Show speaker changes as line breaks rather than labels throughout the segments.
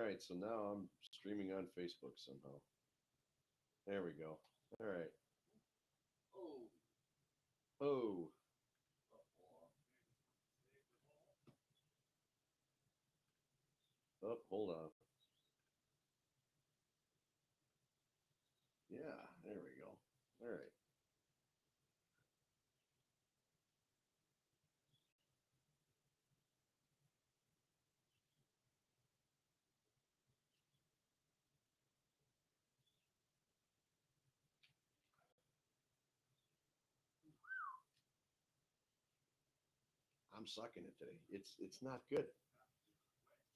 right, so now I'm streaming on Facebook somehow. There we go. All right. Oh, oh, hold on. Yeah, there we go. All right. I'm sucking it today. It's not good.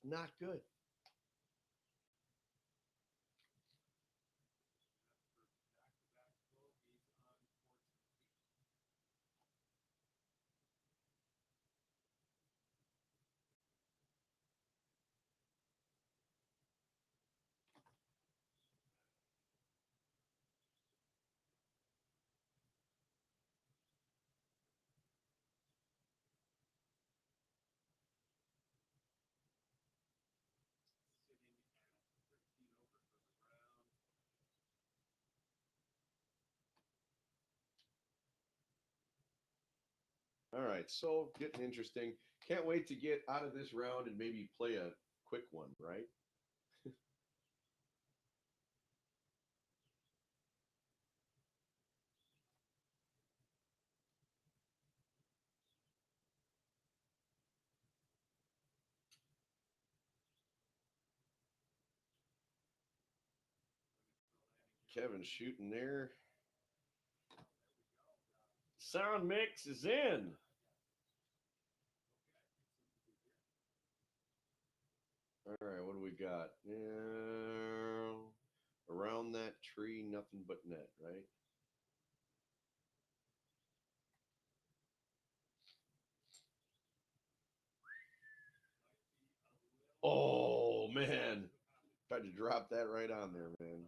Not good. All right, so getting interesting. Can't wait to get out of this round and maybe play a quick one, right? Kevin shooting there. Sound mix is in. All right, what do we got? Yeah, around that tree, nothing but net, right? Oh man, tried to drop that right on there, man.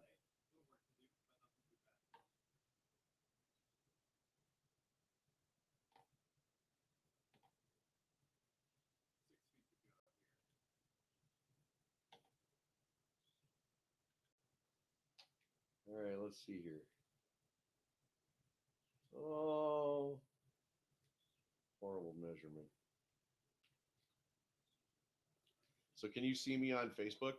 All right, let's see here. Oh, horrible measurement. So can you see me on Facebook?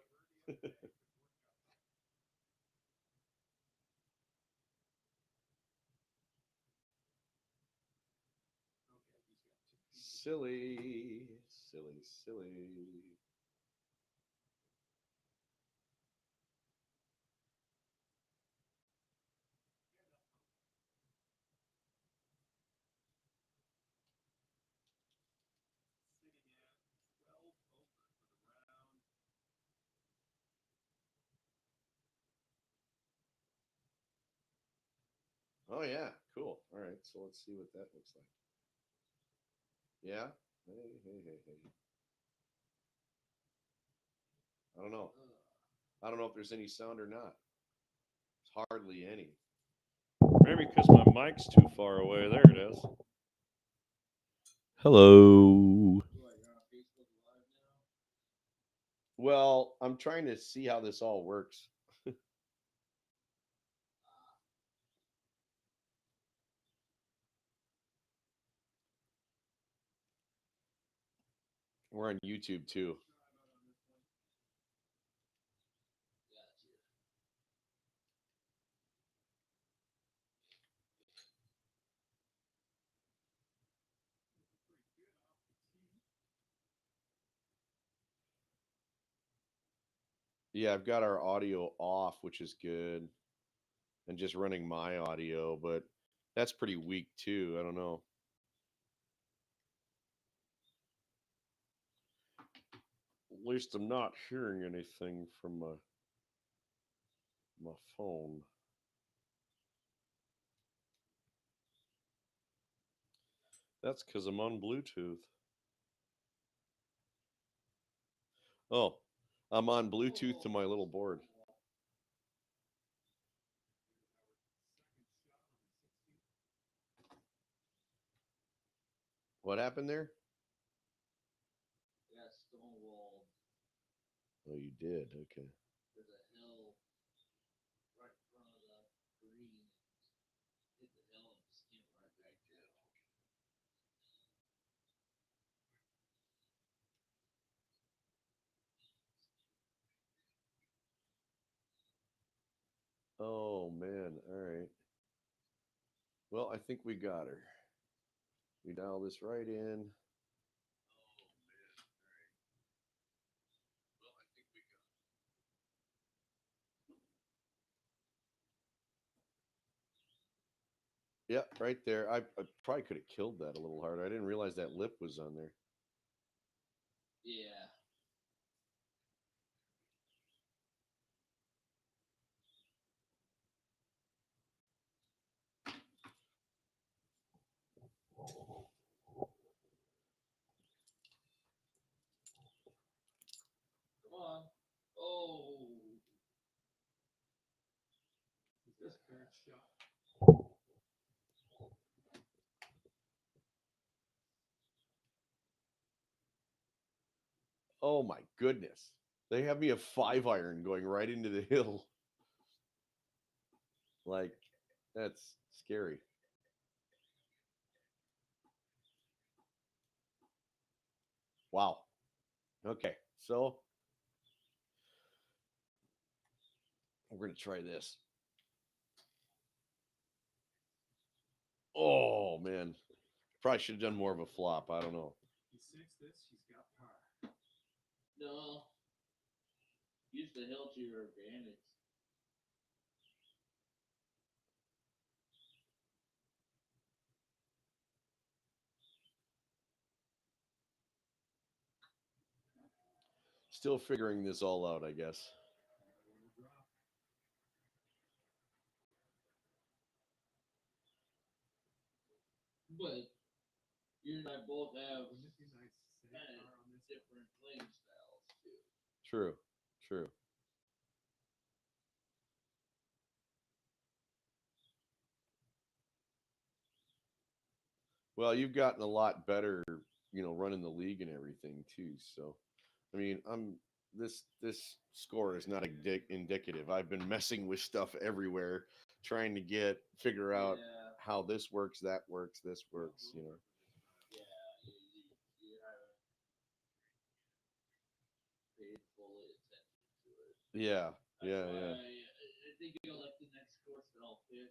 Silly, silly, silly. Oh yeah, cool. All right, so let's see what that looks like. Yeah. Hey, hey, hey, hey. I don't know. I don't know if there's any sound or not. It's hardly any.
Maybe because my mic's too far away. There it is. Hello.
Well, I'm trying to see how this all works. We're on YouTube too. Yeah, I've got our audio off, which is good, and just running my audio, but that's pretty weak too. I don't know. At least I'm not hearing anything from my phone. That's because I'm on Bluetooth. Oh, I'm on Bluetooth to my little board. What happened there? Oh, you did. Okay.
There's a hill right in front of the green. Hit the hill and just came right back down.
Oh man. All right. Well, I think we got her. We dial this right in.
Oh man! All right. Well, I think we got.
Yeah, right there. I probably could have killed that a little harder. I didn't realize that lip was on there.
Yeah. Come on. Oh. Is this current shot?
Oh my goodness. They have me a 5-iron going right into the hill. Like, that's scary. Wow. Okay, so we're gonna try this. Oh man, probably should have done more of a flop. I don't know.
He sinks this. He's got par. No. Use the hill to your advantage.
Still figuring this all out, I guess.
But you and I both have kind of different playing styles too.
True, true. Well, you've gotten a lot better, running the league and everything too. So, I mean, this score is not indicative. I've been messing with stuff everywhere, trying to figure out
Yeah.
how this works, that works, this works.
Yeah, you haven't paid full attention to it.
Yeah,
That's
yeah,
why
yeah.
I think you'll like the next course that I'll pick.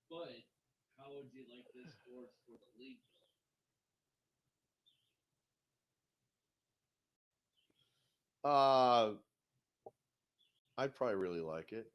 But how would you like this course for the league
Uh, I'd probably really like it.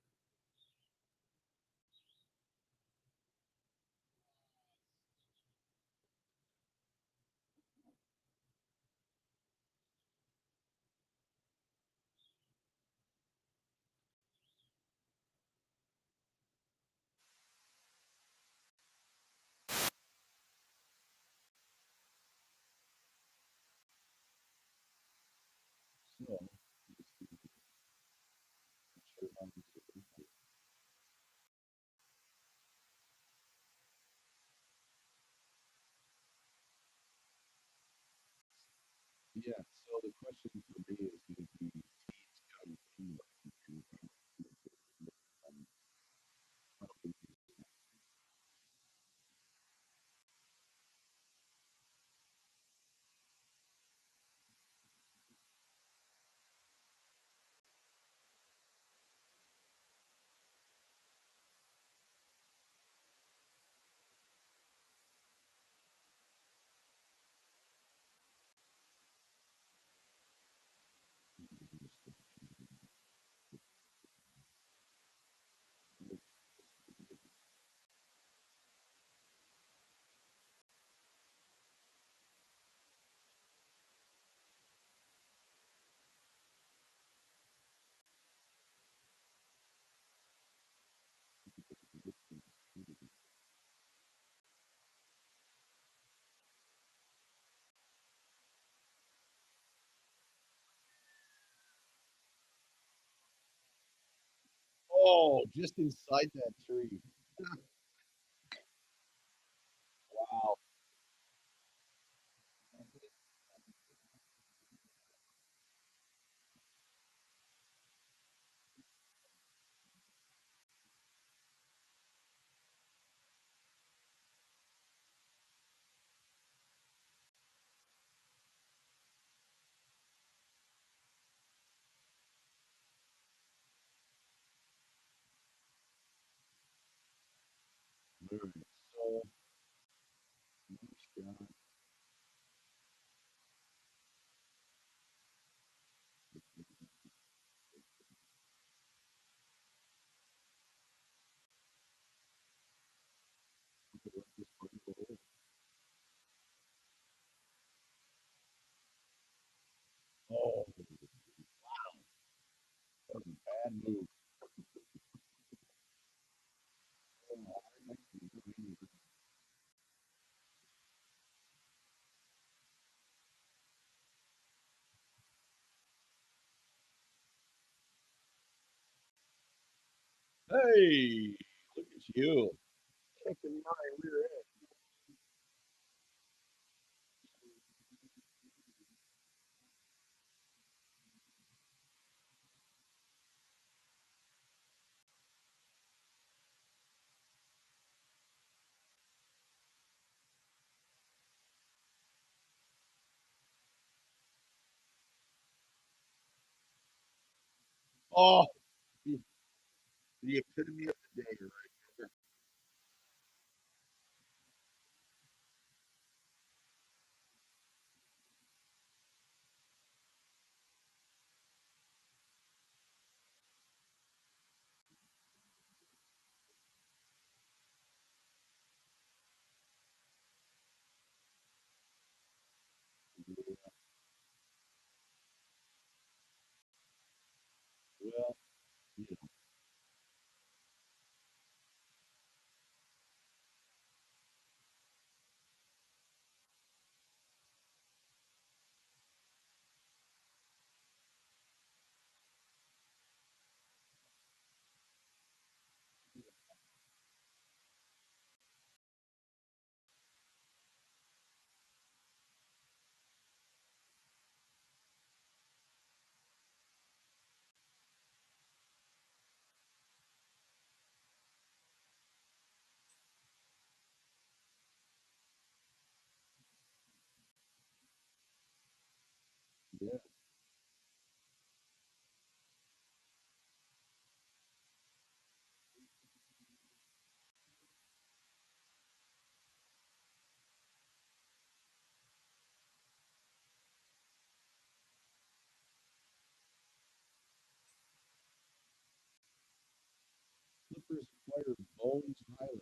So, yeah. So the question for me is going to be teams come in. Oh, just inside that tree. Wow. All right. So, nice shot. Oh, that was a bad move. Hey, look at you. Kicking my rear end. Oh, the, the epitome of the day right there. Well, you know, yeah, Clippers acquired Bones Highland.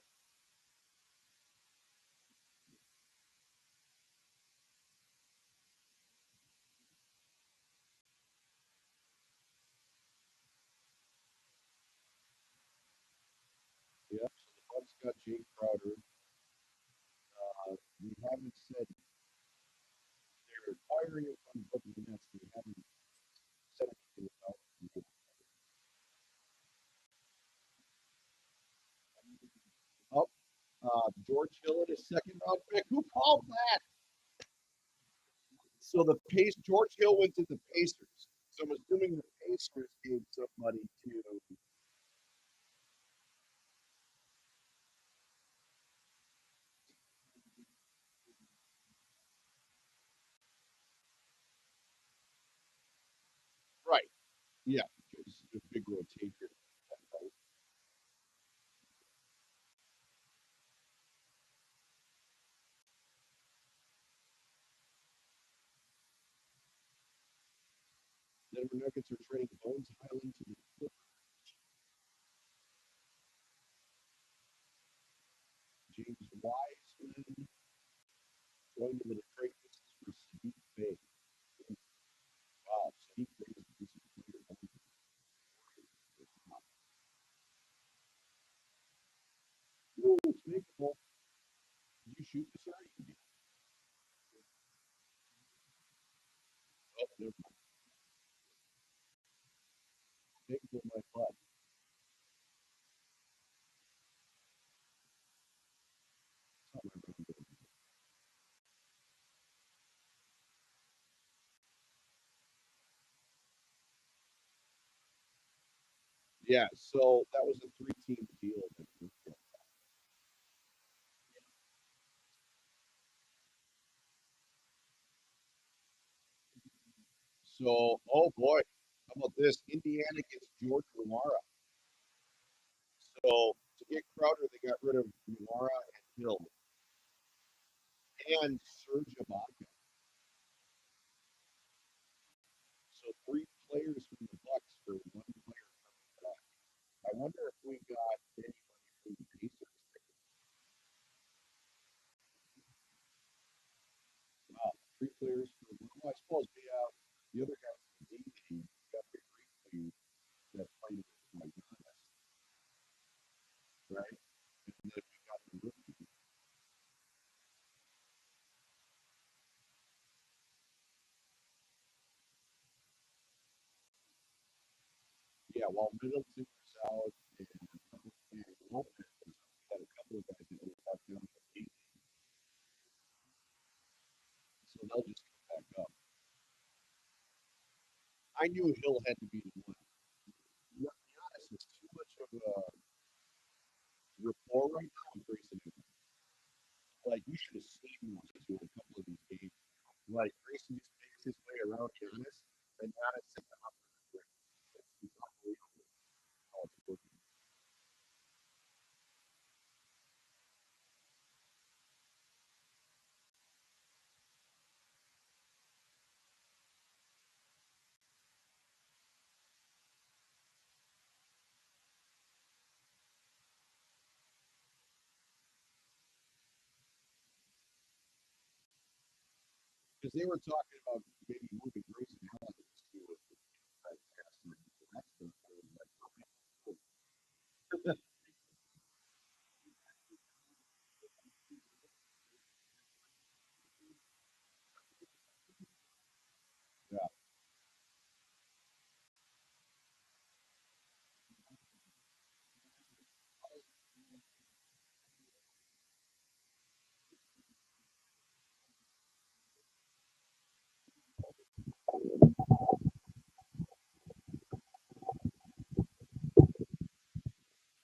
Yep, so the Bucks got Jake Crowder. We haven't said they're acquiring him from Brooklyn Nets. We haven't said anything about him. Oh, George Hill and his second round pick. Who called that? So the pace George Hill went to the Pacers. So I'm assuming the Pacers gave somebody to right. Yeah, because the big rotation. Denver Nuggets are trading Bones Highland to the Clippers. James Wiseman joined them in a trade for Sadiq Bey. Wow, Sadiq Bey is a decent player. Ooh, it's makeable. Did you shoot this already? You did. Oh, never mind. Makeable my butt. That's how my round goes. Yeah, so that was a 3-team deal. So, oh boy, how about this? Indiana gets George Lamara. So to get Crowder, they got rid of Lamara and Hill and Serge Ibaka. So 3 players from the Bucks for 1 player coming back. I wonder if we got anybody from the Pacers. Wow, 3 players for well, I suppose we have the other guys in the D team. We got the great team that played with Giannis, right? And then we got the rookie. Yeah, while Middleton was out and Lopez was out, we had a couple of guys that were locked down in the D, so they'll just come back up. I knew Hill had to be the one. Giannis is too much of a rapport right now with Grayson Allen. Like, you should have seen those two in a couple of these games. Like, Grayson just makes his way around Giannis, and Giannis sits up for the break. It's unbelievable how it's working. Because they were talking about maybe moving Grayson Allen to a test. And that's the like, yeah.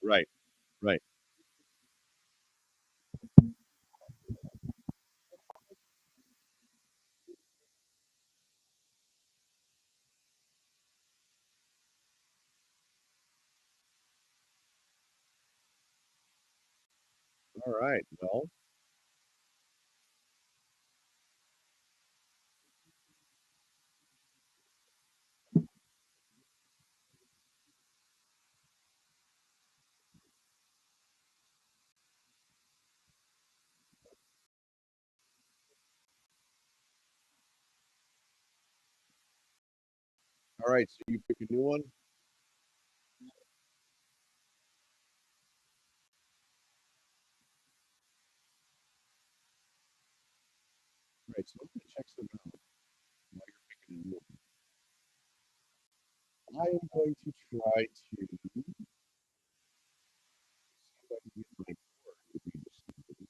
Right, right. All right. Well, all right. So you pick a new one. Right. So I'm going to check some out while you're picking a new one. I am going to try to see if I can get my board to be distributed.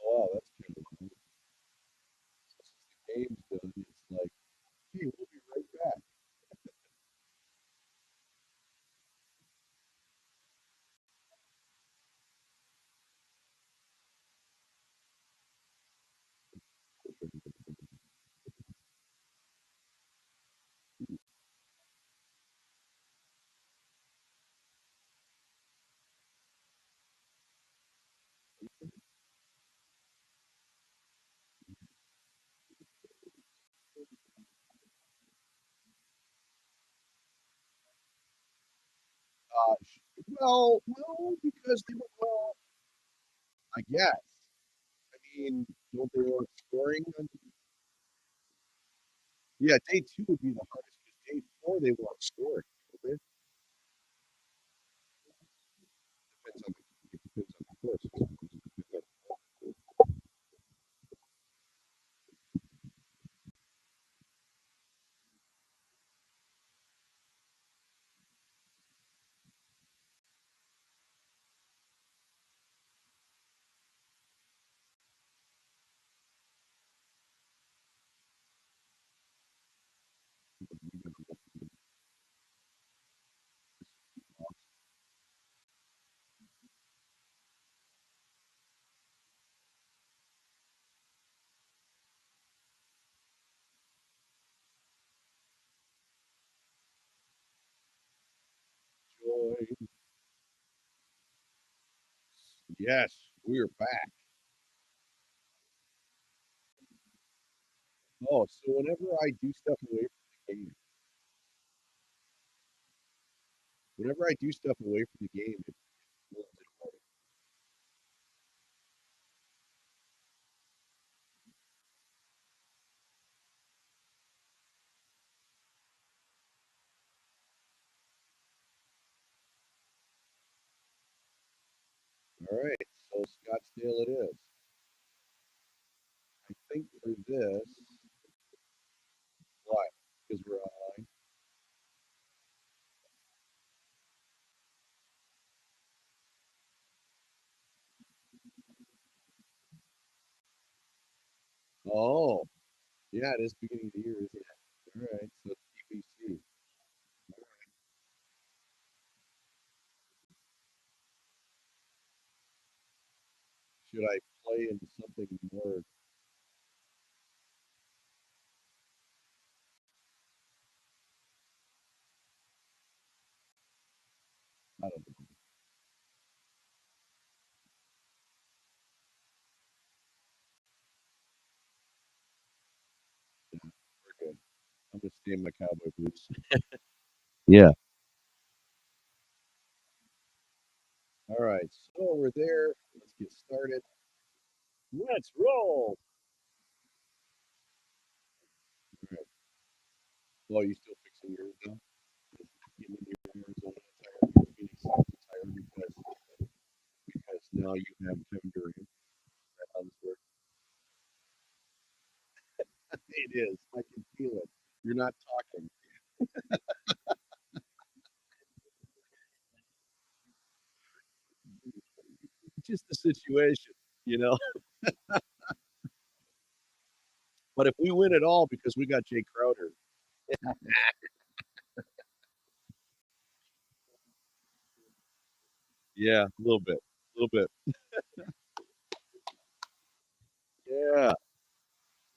Oh, wow, that's kind of cool. So since the game's done, it's like, hey, we'll be right back. Well, no, because they were, well, I guess. I mean, don't they want scoring? Yeah, day 2 would be the hardest because day 4 they want scoring. Don't they? Depends on the course. Yes, we are back. Oh, so whenever I do stuff away from the game, whenever I do stuff away from the game, it pulls it away. All right, so Scottsdale it is. I think for this, why? Because we're online. Oh, yeah, it is beginning of the year, isn't it? All right, so it's PPC. Should I play into something more? I don't know. Yeah, we're good. I'm gonna stay in my cowboy boots. Yeah. All right, so we're there. Let's get started. Let's roll. All right. Well, you still fixing yours now? Getting into your Arizona tire, Phoenix tire because now you have Kevin Durant. How this works? It is. I can feel it. You're not talking. It's just the situation, you know. But if we win it all because we got Jay Crowder, yeah, a little bit, a little bit. Yeah,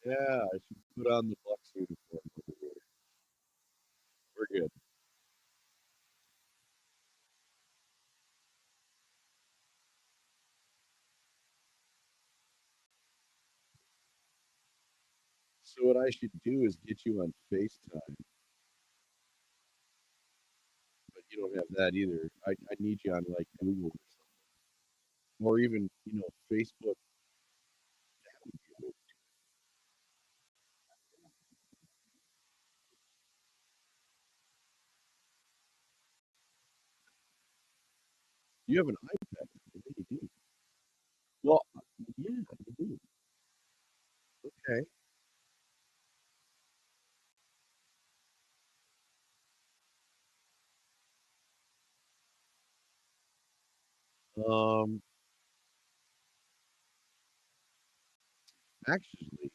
yeah. I should put on the Bucks uniform over here. We're good. So what I should do is get you on FaceTime, but you don't have that either. I need you on like Google or something, or even Facebook. You have an iPad. Yeah, you do. Well, yeah, you do. Okay. Um, actually,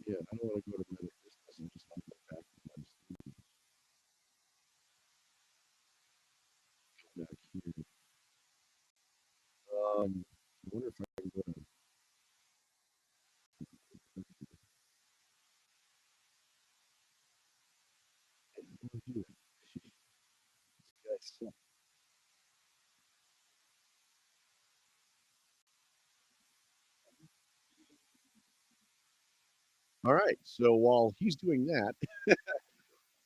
yeah, I don't want to go to Better Business. I just want to go back to my studio back here. I wonder if I can go to. I don't want to do it. Guys suck. All right. So while he's doing that,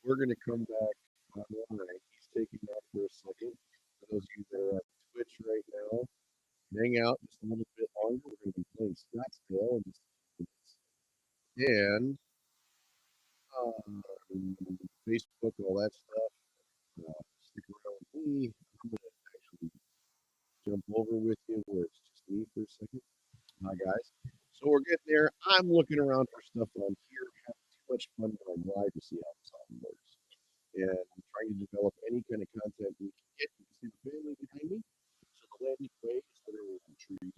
we're going to come back online. He's taking off for a second. For those of you that are on Twitch right now, hang out just a little bit longer. We're going to be playing Scottsdale in just a few minutes. And Facebook, all that stuff. Stick around with me. I'm going to actually jump over with you where it's just me for a second. Hi, guys. So we're getting there. I'm looking around for stuff on here. Having too much fun when I'm live to see how this all works. And I'm trying to develop any kind of content we can get. You can see the family behind me. So the landing way is literally a tree.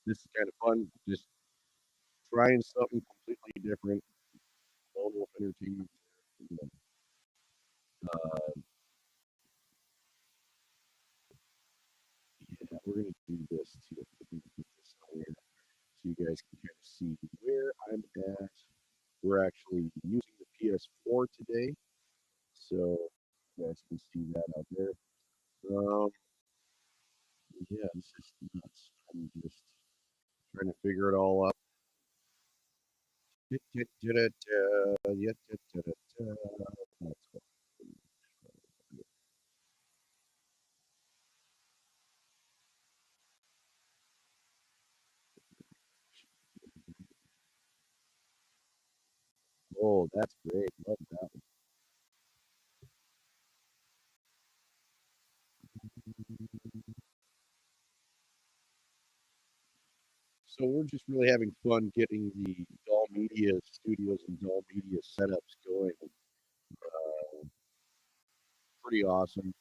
This is kind of fun. Just trying something completely different. No wolf entertainment. You know, uh, yeah, we're gonna do this too. We're gonna put this somewhere so you guys can kind of see where I'm at. We're actually using the
PS4 today, so you guys can see that out there. Yeah, this is nuts. I'm just trying to figure it all out. Oh, that's great. Love that one. So we're just really having fun getting the Doll Media studios and Doll Media setups going. Pretty awesome.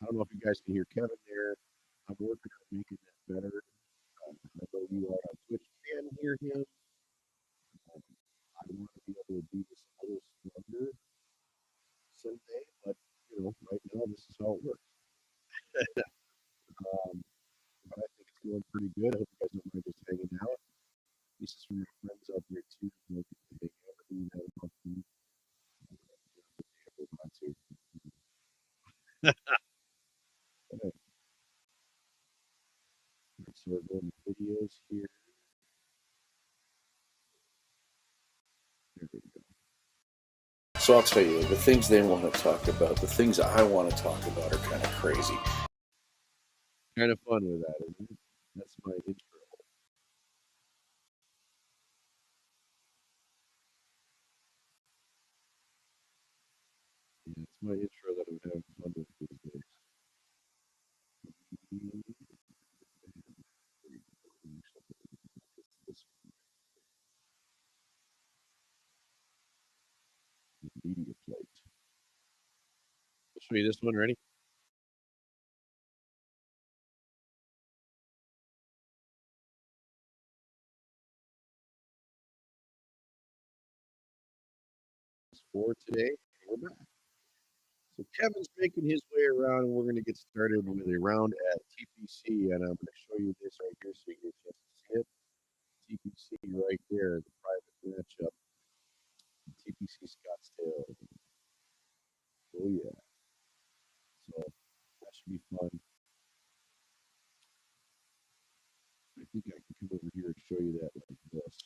I don't know if you guys can hear Kevin there. I'm working on making that better. I know you all on Twitch can hear him. I want to be able to do this a little stronger someday, but right now this is how it works. But I think it's going pretty good. I hope you guys don't mind just hanging out. This is from your friends out there too. Like hang out with me, have a fun. Alright, so we're going to videos here. There we go.
So I'll tell you, the things they want to talk about, the things I want to talk about are kind of crazy.
Kind of fun with that, isn't it? That's my intro. Yeah, it's my intro that I'm having fun with these days. Media plate. I'll show you this one. Ready? It's for today. We're back. So Kevin's making his way around, and we're going to get started with a round at TPC, and I'm going to show you this right here so you get a chance to see it. TPC right there, the private matchup. TPC Scottsdale. Oh yeah. So that should be fun. I think I can come over here and show you that like this.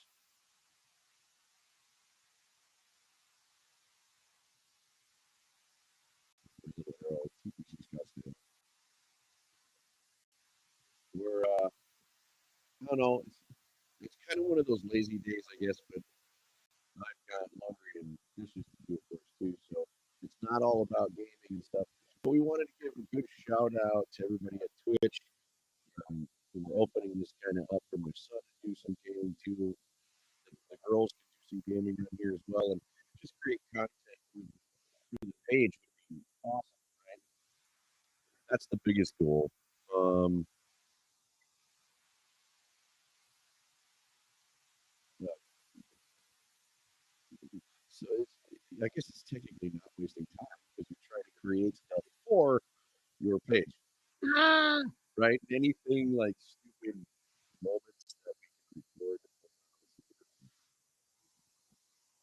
Little arrow, TPC Scottsdale. We're I don't know. It's kind of one of those lazy days, I guess, but I've got laundry and dishes to do, of course, too. So it's not all about gaming and stuff. But we wanted to give a good shout out to everybody at Twitch. We're opening this kind of up for my son to do some gaming too. The girls can do some gaming on here as well, and just create content through the page would be awesome, right? That's the biggest goal. Yeah. So I guess it's technically not wasting time because you're trying to create stuff for your page, right? Anything like stupid moments that we can record.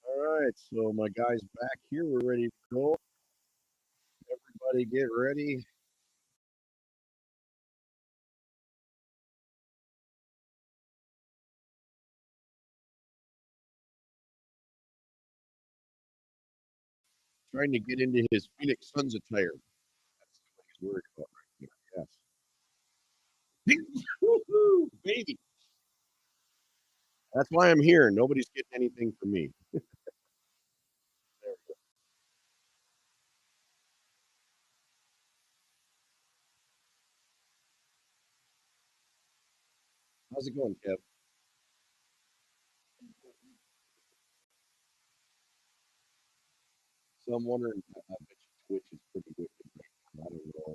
All right, so my guys back here, we're ready to go. Everybody get ready. Trying to get into his Phoenix Suns attire. That's what he's worried about right now. Yes. Woo-hoo, baby. That's why I'm here. Nobody's getting anything from me. There we go. How's it going, Kev? So I'm wondering, I bet you Twitch is pretty wicked right now. I don't know.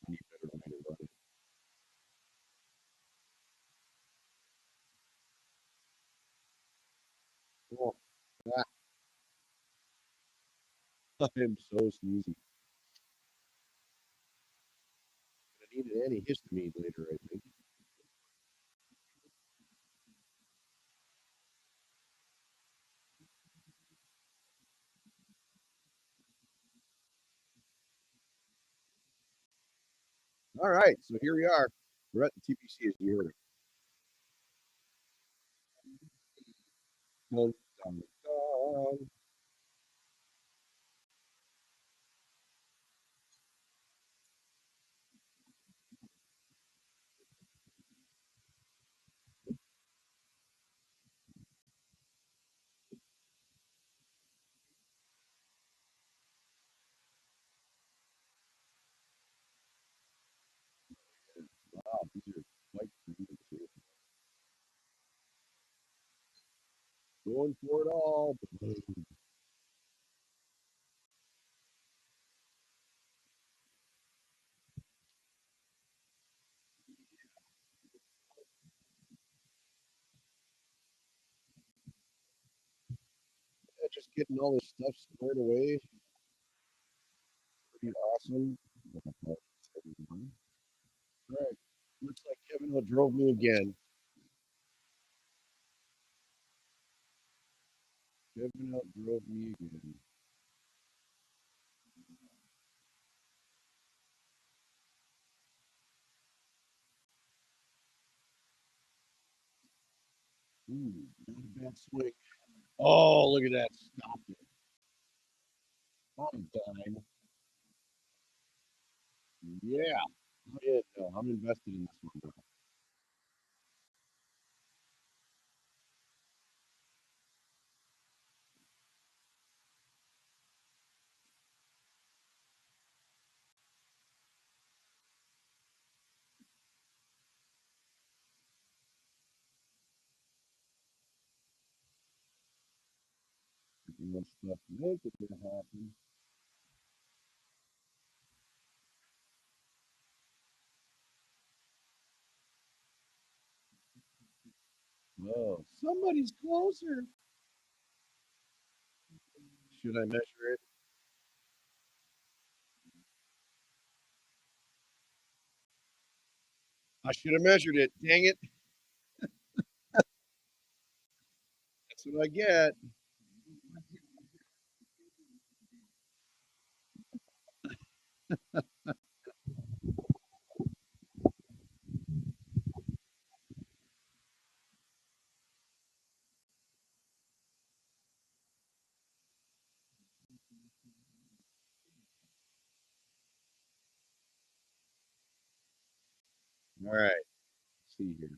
I need better way to run it. Oh, ah, I'm so sneezy. I need an antihistamine later, I think. All right, so here we are. We're at the TPC as you heard it. Dun, dun, dun. Wow, these are quite creative too. Going for it all. Yeah, just getting all this stuff squared away. Pretty awesome. All right. Looks like Kevin drove me again. Kevin drove me again. Ooh, not a bad swing. Oh, look at that. Stop it. I'm dying. Yeah. Oh, yeah, no, I'm invested in this one, bro. Pretty much stuff to make it gonna happen. Oh, somebody's closer. Should I measure it? I should have measured it. Dang it. That's what I get. All right. Let's see here.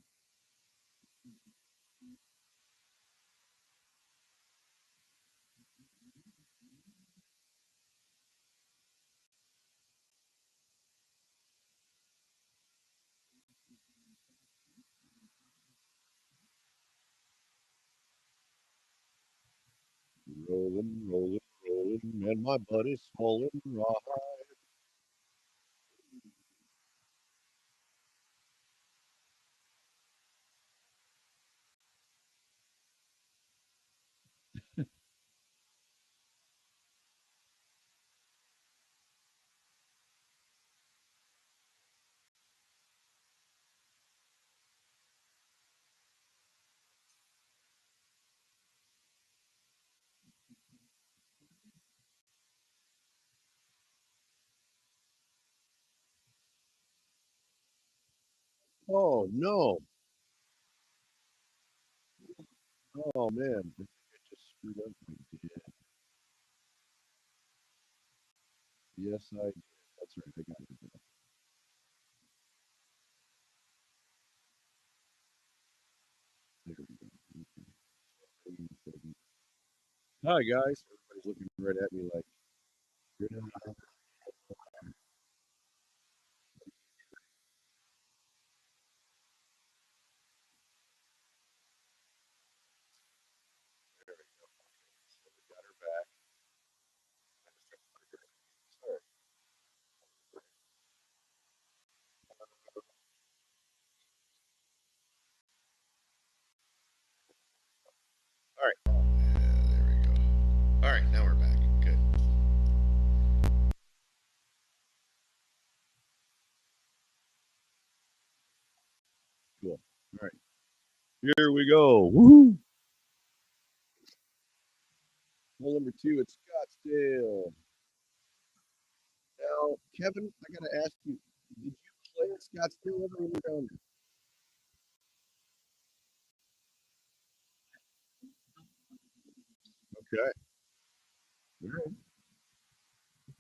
Rolling, rolling, rolling, and my butt is swollen raw. Oh no. Oh man. I think I just screwed up. I did. Yes, I did. That's right. I got it. There we go. Okay. Hang on a second. Hi guys. Everybody's looking right at me like, you're not. There we go. So we got her back. I just have to put her. Sorry. All right. Yeah, there we go. All right, now we're back. Good. Cool. All right. Here we go. Woohoo! Hole number two at Scottsdale. Now, Kevin, I gotta ask you, did you play at Scottsdale ever when you're down there? Okay. All right.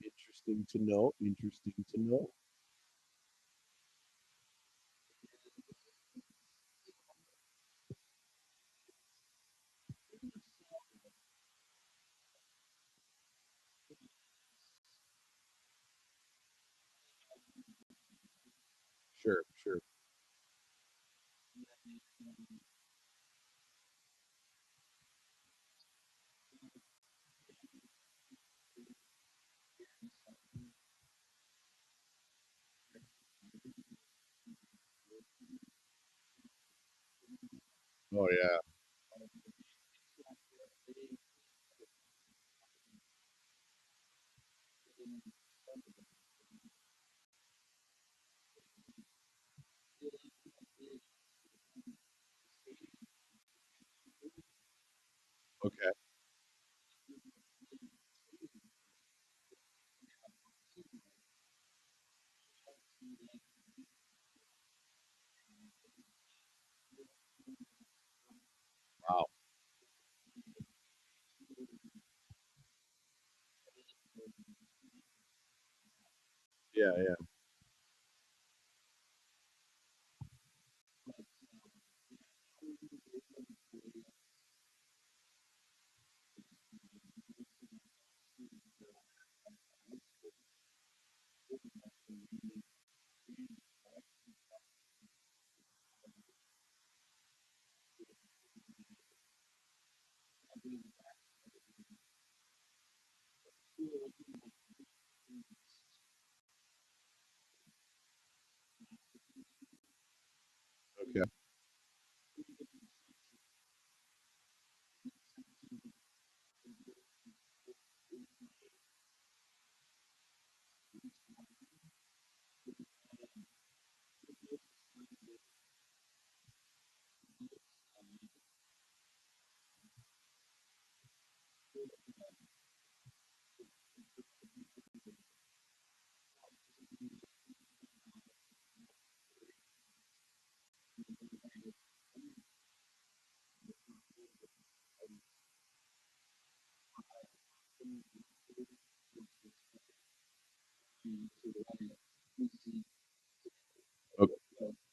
Interesting to know. Interesting to know. Sure, sure. Oh yeah. Okay. Wow. Yeah, yeah. Okay.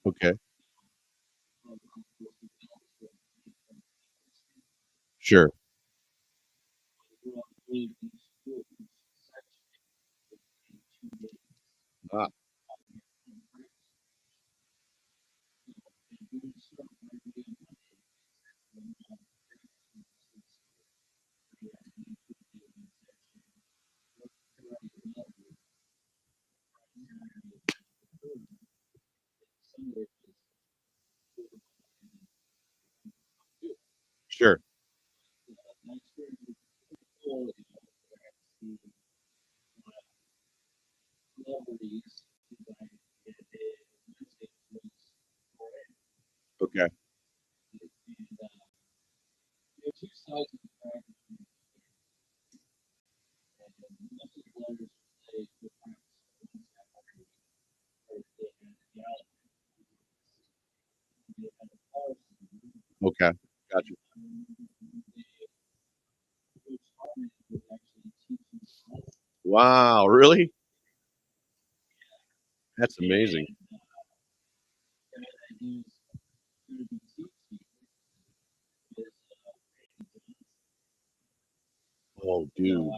Okay. Sure. Ah, sure. Okay. Okay. Gotcha. Wow, really? That's amazing. Oh, dude.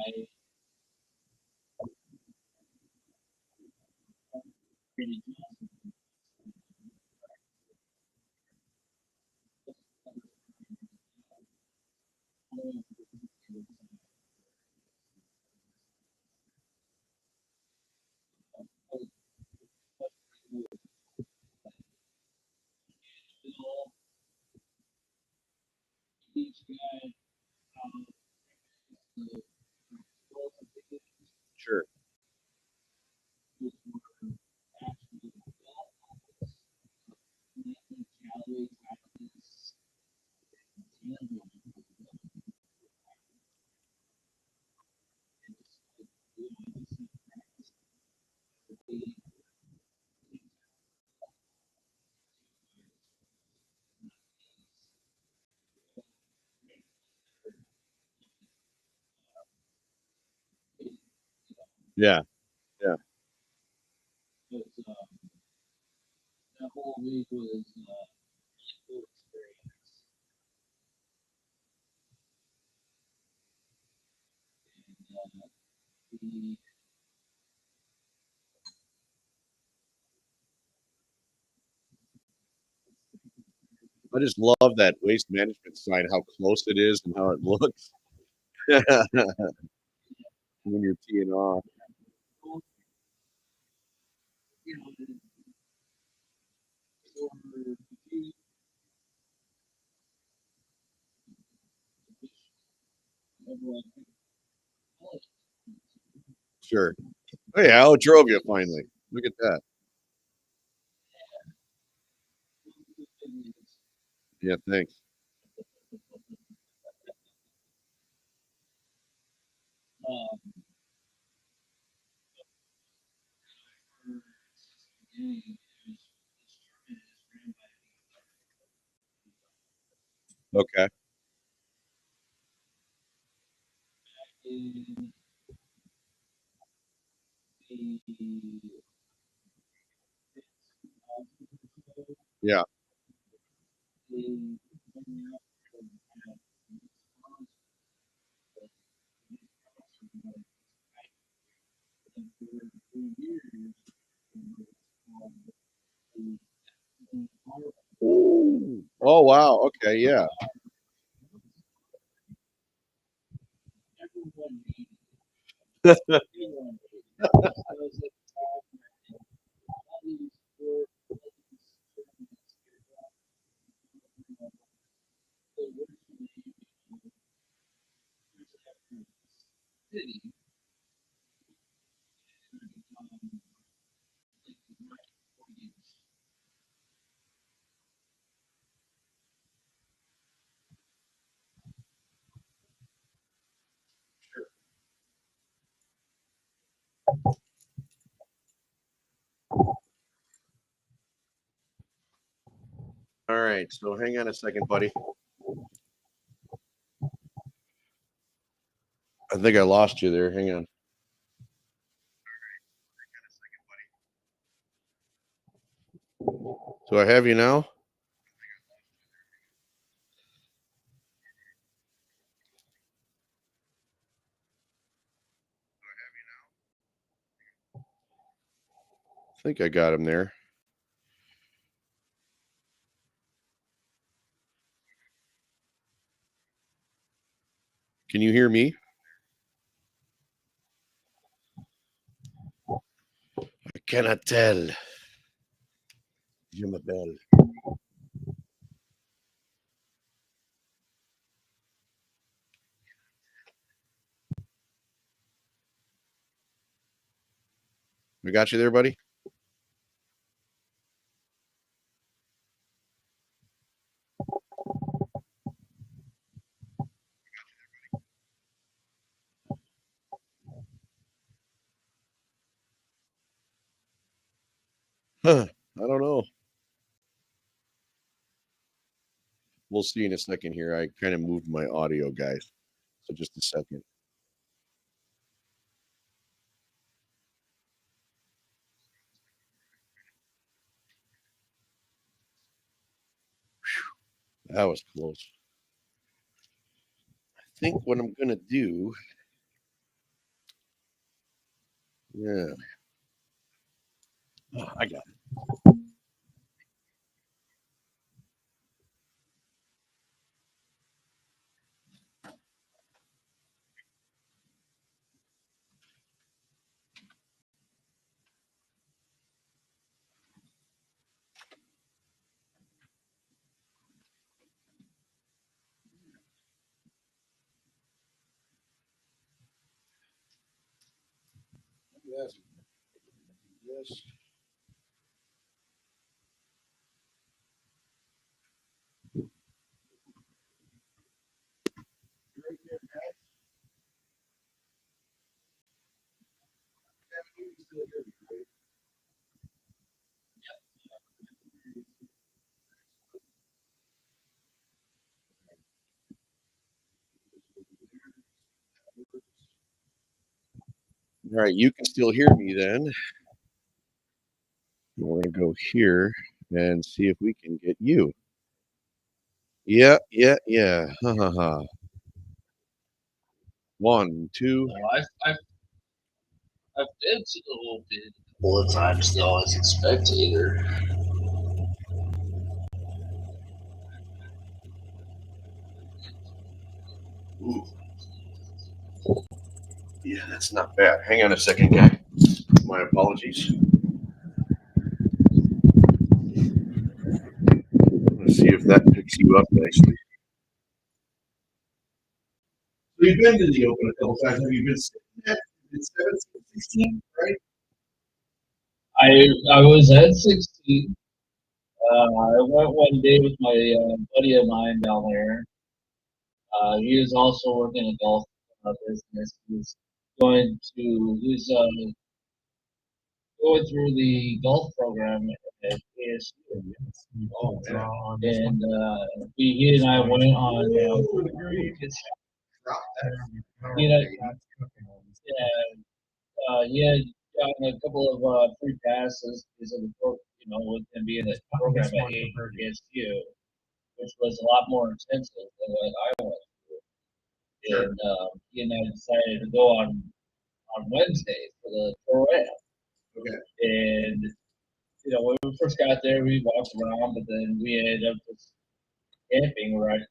Sure. Yeah.
But that whole week was full experience. And the
I just love that waste management sign, how close it is and how it looks when you're teeing off.
you know, for the everyone,
Sure. Oh, yeah, how it drove you finally. Look at that. Yeah, thanks.
um, beginning is this tournament is ran by
Okay.
in the
Yeah.
they
Ooh. Oh, wow. Okay. Yeah.
everyone needed everyone needed it. So it's like all these sports, all these tournaments, the worst in the city,
All right. So hang on a second, buddy. I think I lost you there. Hang on. Do I have you now? I think I got him there. Can you hear me? I cannot tell. Jim Bell. We got you there, buddy? Huh. I don't know. We'll see in a second here. I kind of moved my audio, guys. So just a second. That was close. I think what I'm going to do. Yeah. Oh, I got it. Yes. Yes. All right, you can still hear me then. We're going to go here and see if we can get you. Yeah. Ha ha ha. 1, 2.
No, I've been to a little bit a couple of times though as a spectator.
Ooh. Yeah, that's not bad. Hang on a second, guy. My apologies. Let's see if that picks you up nicely. So you've been to the Open a couple times. Have you been sitting at 17, 16, right?
I was at 16. I went one day with my buddy of mine down there. He was also working a golf business. He was going through the golf program at ASU.
Oh, yeah.
And he and I went on. You know, he had gotten a couple of free passes because of the with him being a program at ASU, which was a lot more intensive than what I went through.
Sure.
And he and I decided to go on Wednesday for the pro-am.
Okay.
And when we first got there, we walked around, but then we ended up just camping right.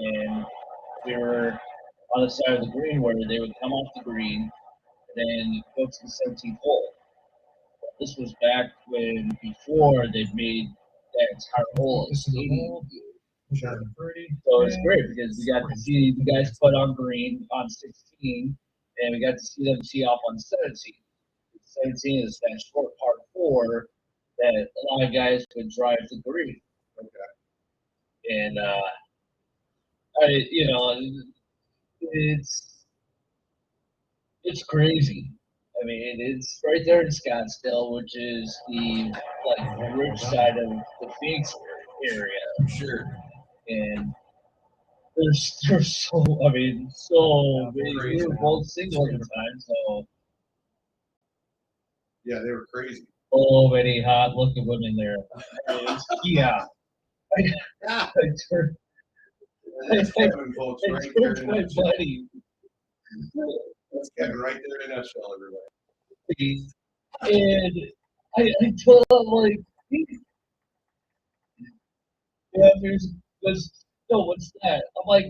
And we were on the side of the green where they would come off the green and then go to the 17th hole. This was back before they made that entire hole a stadium.
Sure.
So it's great because we got to see the guys put on green on 16, and we got to see them tee off on 17. 17 is that short part 4 that a lot of guys would drive the green. Okay. And it's crazy. I mean, it's right there in Scottsdale, which is the rich side of the Phoenix area.
Sure.
And there's so many. We were both single at the time, so
Yeah, they were crazy.
so many hot looking women there. Yeah. I turned.
That's Kevin, folks,
I
right there
turned
in a
my
nutshell.
buddy.
That's Kevin right there in a nutshell, everybody.
And I told him like, yeah, what's that? I'm like,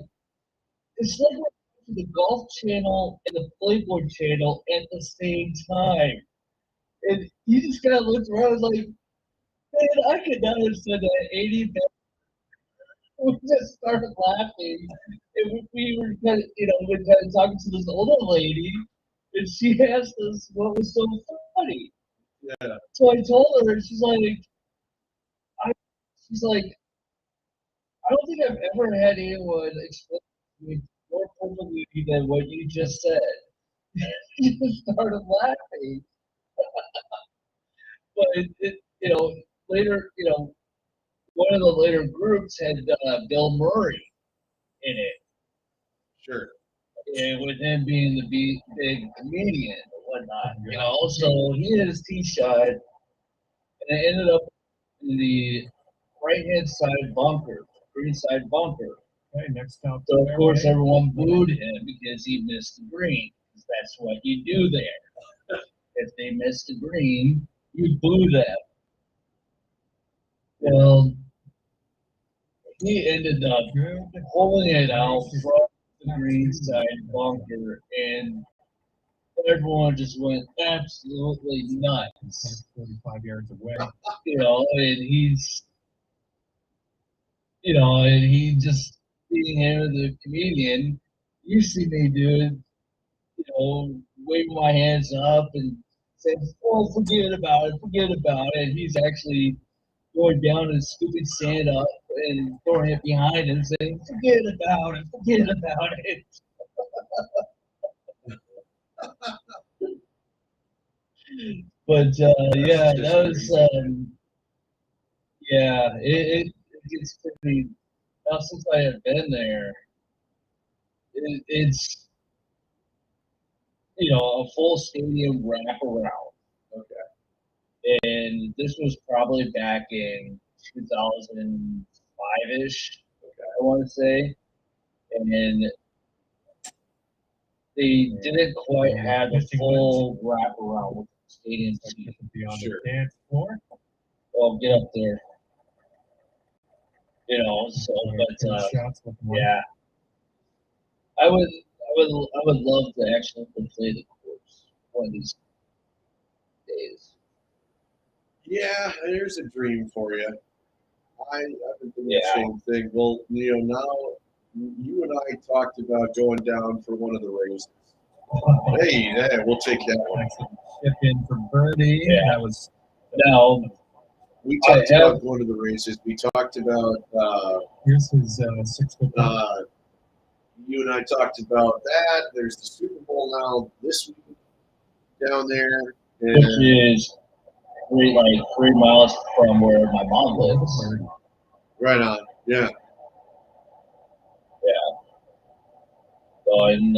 it's like we're watching the Golf Channel and the Playboy Channel at the same time. And he just kind of looked around and was like, man, I could not have said that 80 minutes. We just started laughing. And we were kind of talking to this older lady, and she asked us what was so funny.
Yeah.
So I told her, and she's like, I don't think I've ever had anyone explain to me more perfectly than what you just said. She just started laughing. But later, one of the later groups had Bill Murray in it.
Sure.
And with him being the big comedian and whatnot, so he had his tee shot, and it ended up in the right-hand side bunker, green side bunker.
Okay, next stop.
So of course everyone booed him because he missed the green. Because that's what you do there. If they missed the green, you boo them. Well, he ended up pulling it out from the green side bunker, and everyone just went absolutely nuts.
45 yards away.
And he just being here the comedian, you see me do it, waving my hands up and saying, "Oh, forget about it." He's actually going down and scooping sand up and throwing it behind him, saying, forget about it. But yeah, that was it gets pretty. Now since I have been there, it's a full stadium wraparound.
Okay.
And this was probably back in 2005-ish, I want to say. And they didn't quite have the full wraparound with the stadium seat.
Beyond
Sure.
the dance floor.
Well, get up there. So, but,
Shots with one.
yeah. I would love to actually play the course one of these days.
Yeah, there's a dream for you. I've been thinking
Yeah.
the same thing. Well, now you and I talked about going down for one of the races. Hey, we'll take that one.
Excellent chip in for birdie.
Yeah.
That was
Now,
We
I
talked about going to the races. We talked about
here's his 6 foot.
you and I talked about that. There's the Super Bowl now this week down there.
which
And
is 3 miles from where my mom lives.
right on. Yeah.
So, and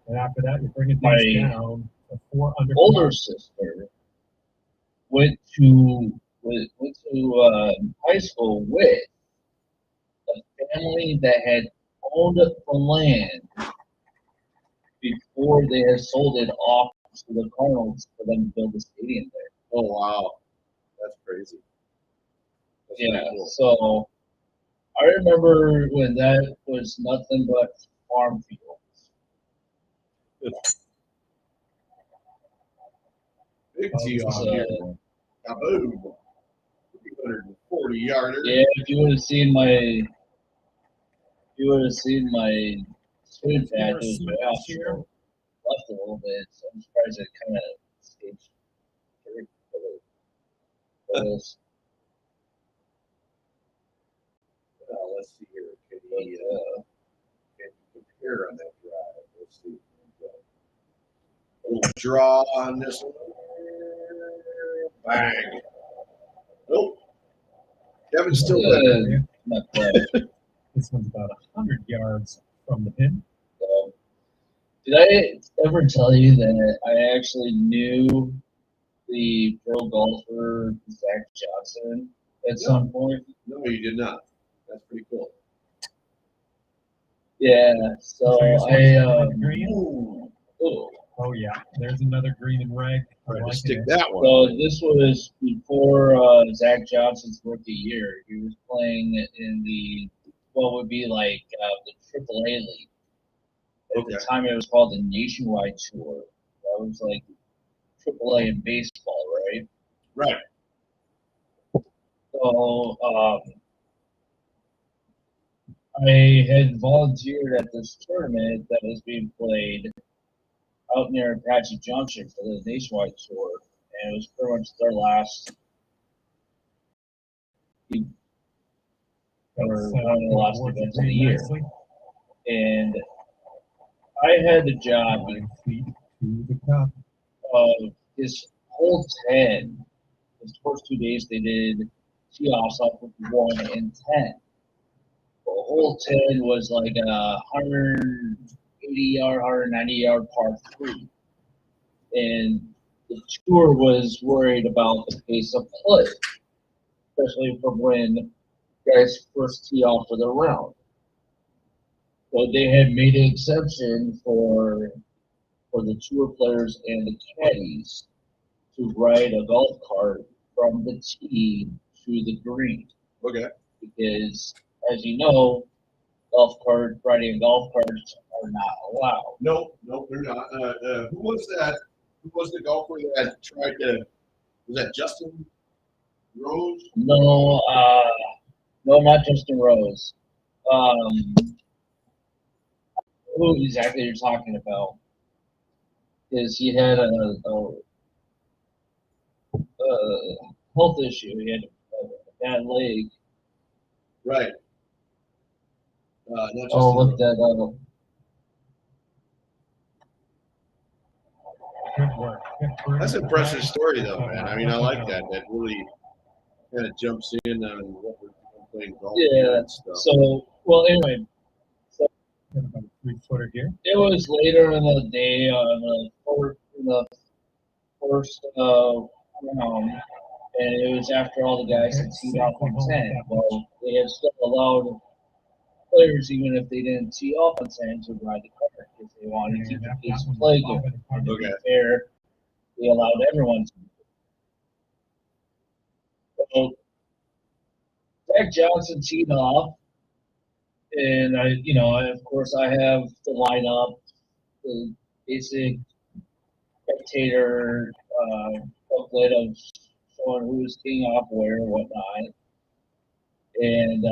And after that, you're bringing
My
things down to 4 under.
older sister went to high school with a family that had owned the land before they had sold it off to the Cardinals for them to build a stadium there.
Oh wow, that's crazy. That's pretty
Yeah,
cool.
so I remember when that was nothing but farm fields.
Big
Oh,
tee
it's
off
uh,
here. Kaboom. 340 yarder.
Yeah, if you would have seen my swing path, it was way off to the left a little bit. So I'm surprised it kind of stayed straight for this.
Let's see here. Can he compare on that drive? Let's see. A little draw on this one. Bang. Nope. Kevin's still there.
Not bad.
This one's about 100 yards from the pin.
So, did I ever tell you that I actually knew the pro golfer Zach Johnson at some point?
No, you did not. That's pretty cool.
Yeah. So
Green.
ooh.
Oh yeah, there's another green and red.
All right,
I like
stick
it.
that one.
So this was before Zach Johnson's rookie year. He was playing in the what would be like the AAA league. At the
Okay.
time, it was called the Nationwide Tour. That was like AAA in baseball, right?
Right.
So I had volunteered at this tournament that was being played out near Apache Junction for the Nationwide Tour, and it was pretty much their last. Or one of the last events of the year. And I had the job
9 feet to the cup.
of this whole 10. This first 2 days they did tee offs off with 1 and 10. The whole 10 was like a 180-yard, 190-yard par 3. And the tour was worried about the pace of play, especially from when guys first tee off for the round. So they had made an exception for the tour players and the caddies to ride a golf cart from the tee to the green.
Okay.
Because, as you know, riding golf carts are not allowed.
No, they're not. Who was that? Who was the golfer that tried to? Was that Justin Rose?
No, not Justin Rose. Who exactly you're talking about? Because he had a health issue. He had a bad leg.
Right. Not Justin
Oh, look
Rose.
that up.
Good work.
That's an impressive story, though, man. I mean, I like that. That really kind of jumps in on what we're doing, playing golf
Yeah.
and stuff.
So, well, anyway.
About 3-footer here.
It was later in the day on the first round, and it was after all the guys had teed off on 10. Well, they had still allowed players, even if they didn't tee off on 10, to ride the cart if they wanted to keep the pace of play going. And to be fair, they allowed everyone to. So Zach Johnson teed off, and of course, I have the lineup, the basic spectator booklet of showing who's teeing off where and whatnot. And I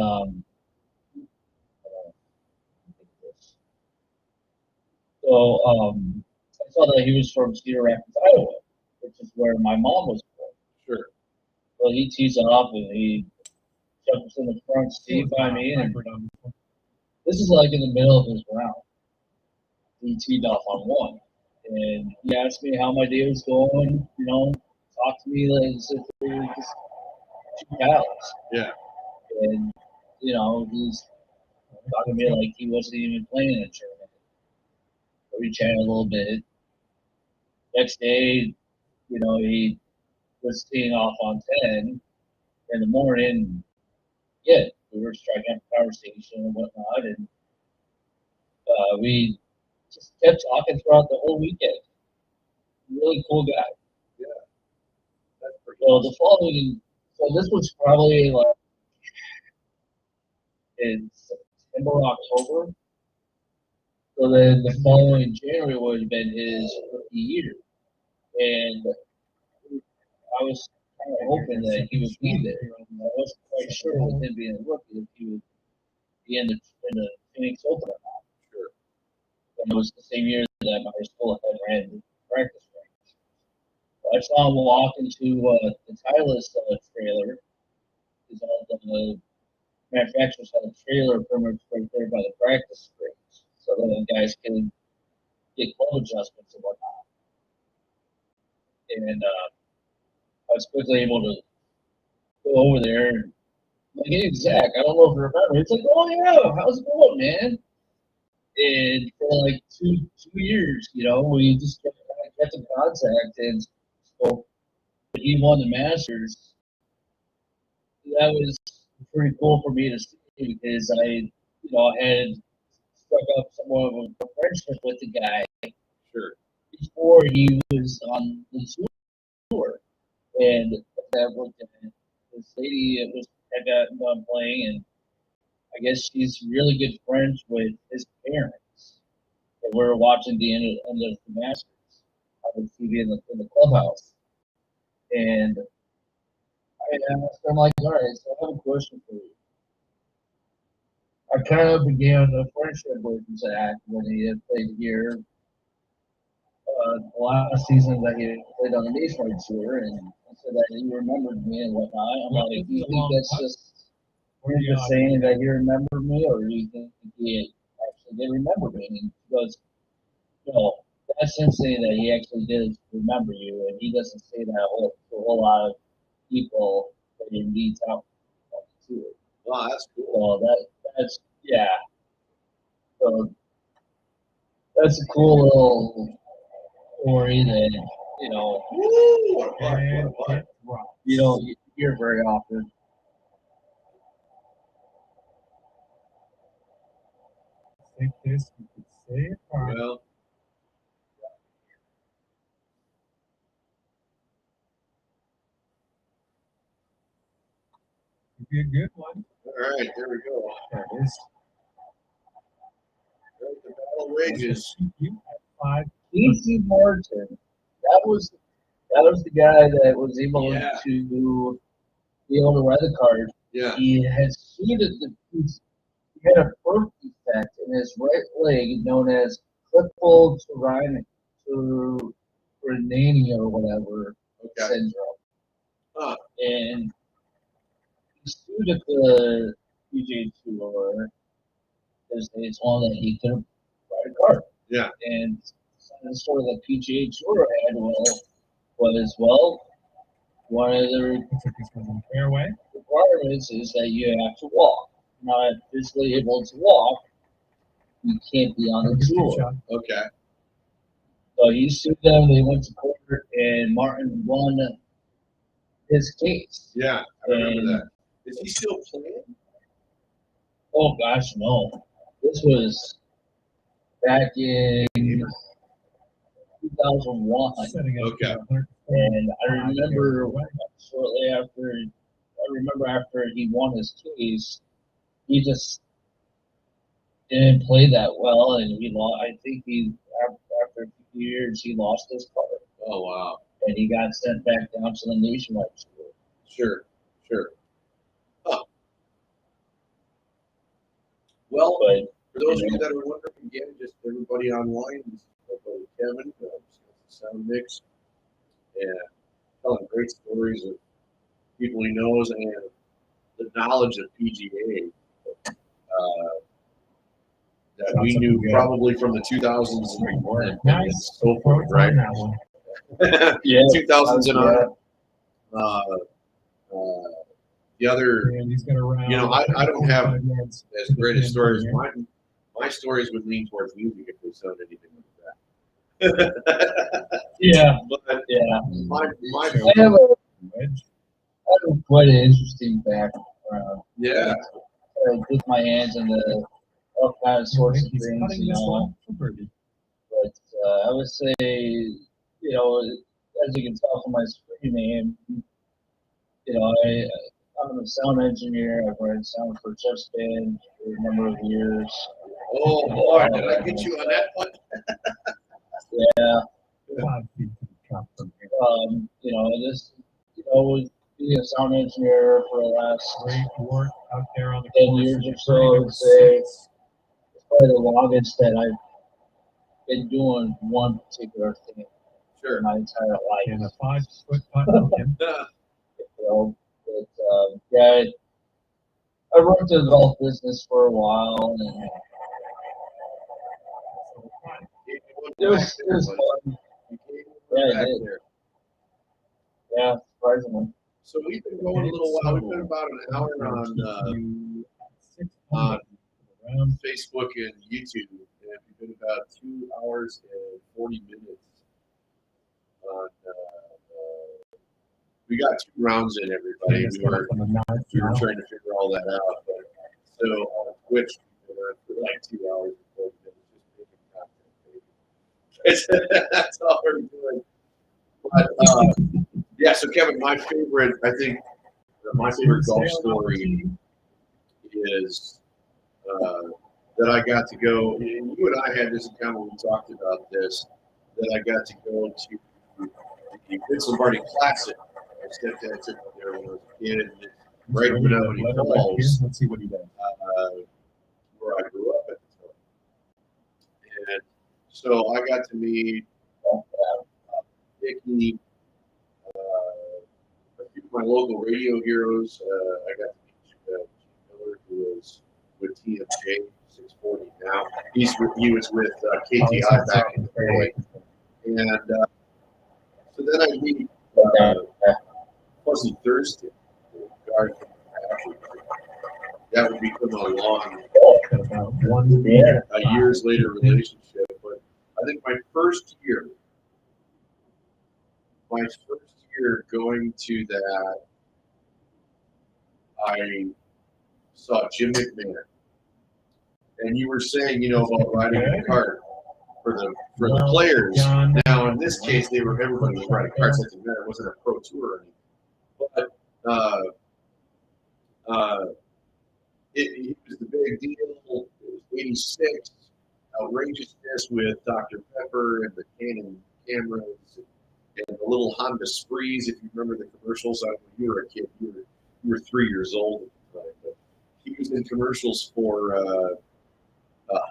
saw that he was from Cedar Rapids, Iowa, which is where my mom was born.
Sure.
So he tees off and he jumps in the front seat by me, and this is like in the middle of his round. He teed off on 1, and he asked me how my day was going. Talked to me like as if we were just 2 pals.
Yeah.
And he's talking to me like he wasn't even playing in a tournament. So we chatted a little bit. Next day, he was teeing off on 10 in the morning. Yeah, we were striking up a conversation and whatnot, and we just kept talking throughout the whole weekend. Really cool guy.
Yeah. That's pretty
So the following, this was probably like in September, October. So then the following January would have been his rookie year, and I was kind of hoping that he would be there. I wasn't quite sure with him being a rookie if he would be in the Phoenix Open or not.
Sure.
And it was the same year that my school had ran the practice range. I saw him walk into the Titleist trailer. Because all the manufacturers had a trailer pretty much right there by the practice range, so that the guys can get club adjustments and whatnot. And I was quickly able to go over there and like, hey, Zach, I don't know if you remember. It's like, oh yeah, how's it going, man? And for like two years, we just kept in contact, and so when he won the Masters, that was pretty cool for me to see because I had struck up somewhat of a friendship with the guy.
Sure.
Before he was on the tour, and that was this lady had gotten done playing, and I guess she's really good friends with his parents. And we were watching the end of the Masters on the TV in the clubhouse, and I asked him like, all right, so I have a question for you. I kind of began a friendship with Zach when he had played here the last season that he played on the Nationwide Tour, and I said that he remembered me and whatnot. I'm like, do you think that's just saying that he remembered me, or do you think he actually did remember me? And he goes, no, that's him saying that he actually did remember you, and he doesn't say that to a whole lot of people that he meets out on the tour.
Wow, that's cool.
So that's yeah. So that's a cool little story that you don't hear very often.
I think this we could say it.
Well,
It'd be a good one.
all right, there we go.
There it is.
Right, the battle rages.
You at 5.
Casey Martin, that was the guy that was able
Yeah.
to be able to ride the cart.
Yeah.
He had suited he had a birth defect in his right leg known as clipple tendinopathy or whatever syndrome.
Huh.
And he sued at the PGA Tour because they told him that he couldn't ride a cart.
Yeah.
And the story that PGA Tour had was one of the
Looks like this one's in the fairway.
requirements is that you have to walk. You're not physically able to walk, you can't be on the
Good
tour.
shot.
Okay.
So he sued them. They went to court, and Martin won his case.
Yeah, I remember
And-
that. Is he still playing?
Oh gosh, no! This was back in 2001,
Setting up
Okay.
100.
and I remember shortly after. I remember after he won his case, he just didn't play that well, and he lost. I think he after a few years he lost his card,
Oh wow.
and he got sent back down to the nationwide tour.
Sure. Sure. Huh. Well,
But
for those of you that are wondering, again, just everybody online, this is my buddy Kevin, Sound Mix, and telling great stories of people he knows and the knowledge of PGA that we knew probably from the 2000s and
Nice.
so forth, right?
That one.
yeah,
2000s and on. The other,
And he's got around.
You know, I don't have
45 yards.
as great a story as mine. My stories would lean towards music if they sound anything like that.
yeah,
But
yeah.
my
I have a quite an interesting background.
yeah.
I dip my hands into all kinds of sorts of
He's
things,
cutting
you
this
know.
one for birdie.
But I would say, you know, as you can tell from my screen name, you know, I'm a sound engineer. I've written sound for Jeff's band for a number of years.
Oh boy, did I get you on that one?
Yeah,
5 feet to the top from here.
you know, this, you know, being a sound engineer for the last
Great work out there on the
10
course.
years or
Birdie
so, I
number
would say
6.
it's probably the longest that I've been doing one particular thing
Sure.
my entire life.
And a 5-foot putt from him.
You know, but yeah, I worked in the golf business for a while, and it was fun. Yeah, it did. Yeah, surprisingly.
So we've been going a little while. We've been about an hour on Facebook and YouTube, and we've been about 2 hours and 40 minutes. We got 2 rounds in, everybody. We were trying to figure all that out. But, so on Twitch, we were for like 2 hours and 40 minutes just making content. That's all we're doing. But yeah, so Kevin, my favorite golf story is that I got to go. And you and I had this encounter when we talked about this. That I got to go to the Vince Lombardi Classic. My stepdad took me there when I was a kid, right in Menominee Falls,
Let's see what he does.
where I grew up at the time. And so I got to meet Vicky, a few of my local radio heroes. I got to meet Gene Miller, who was with TMJ 640 now. He was with KTI back in the day. And so then I meet Fuzzy Thurston, the guy from Ashley. That would become a long,
About 1
a years later relationship. But I think my first year going to that, I saw Jim McMahon. And you were saying, you know, about riding a cart for the players. Now, in this case, everybody was riding carts. It didn't matter. It wasn't a pro tour or anything. But it was the big deal. It was 86. Outrageousness with Dr. Pepper and the Canon cameras and the little Honda Sprees. If you remember the commercials, when you were a kid, you were 3 years old at the time. But he was in commercials for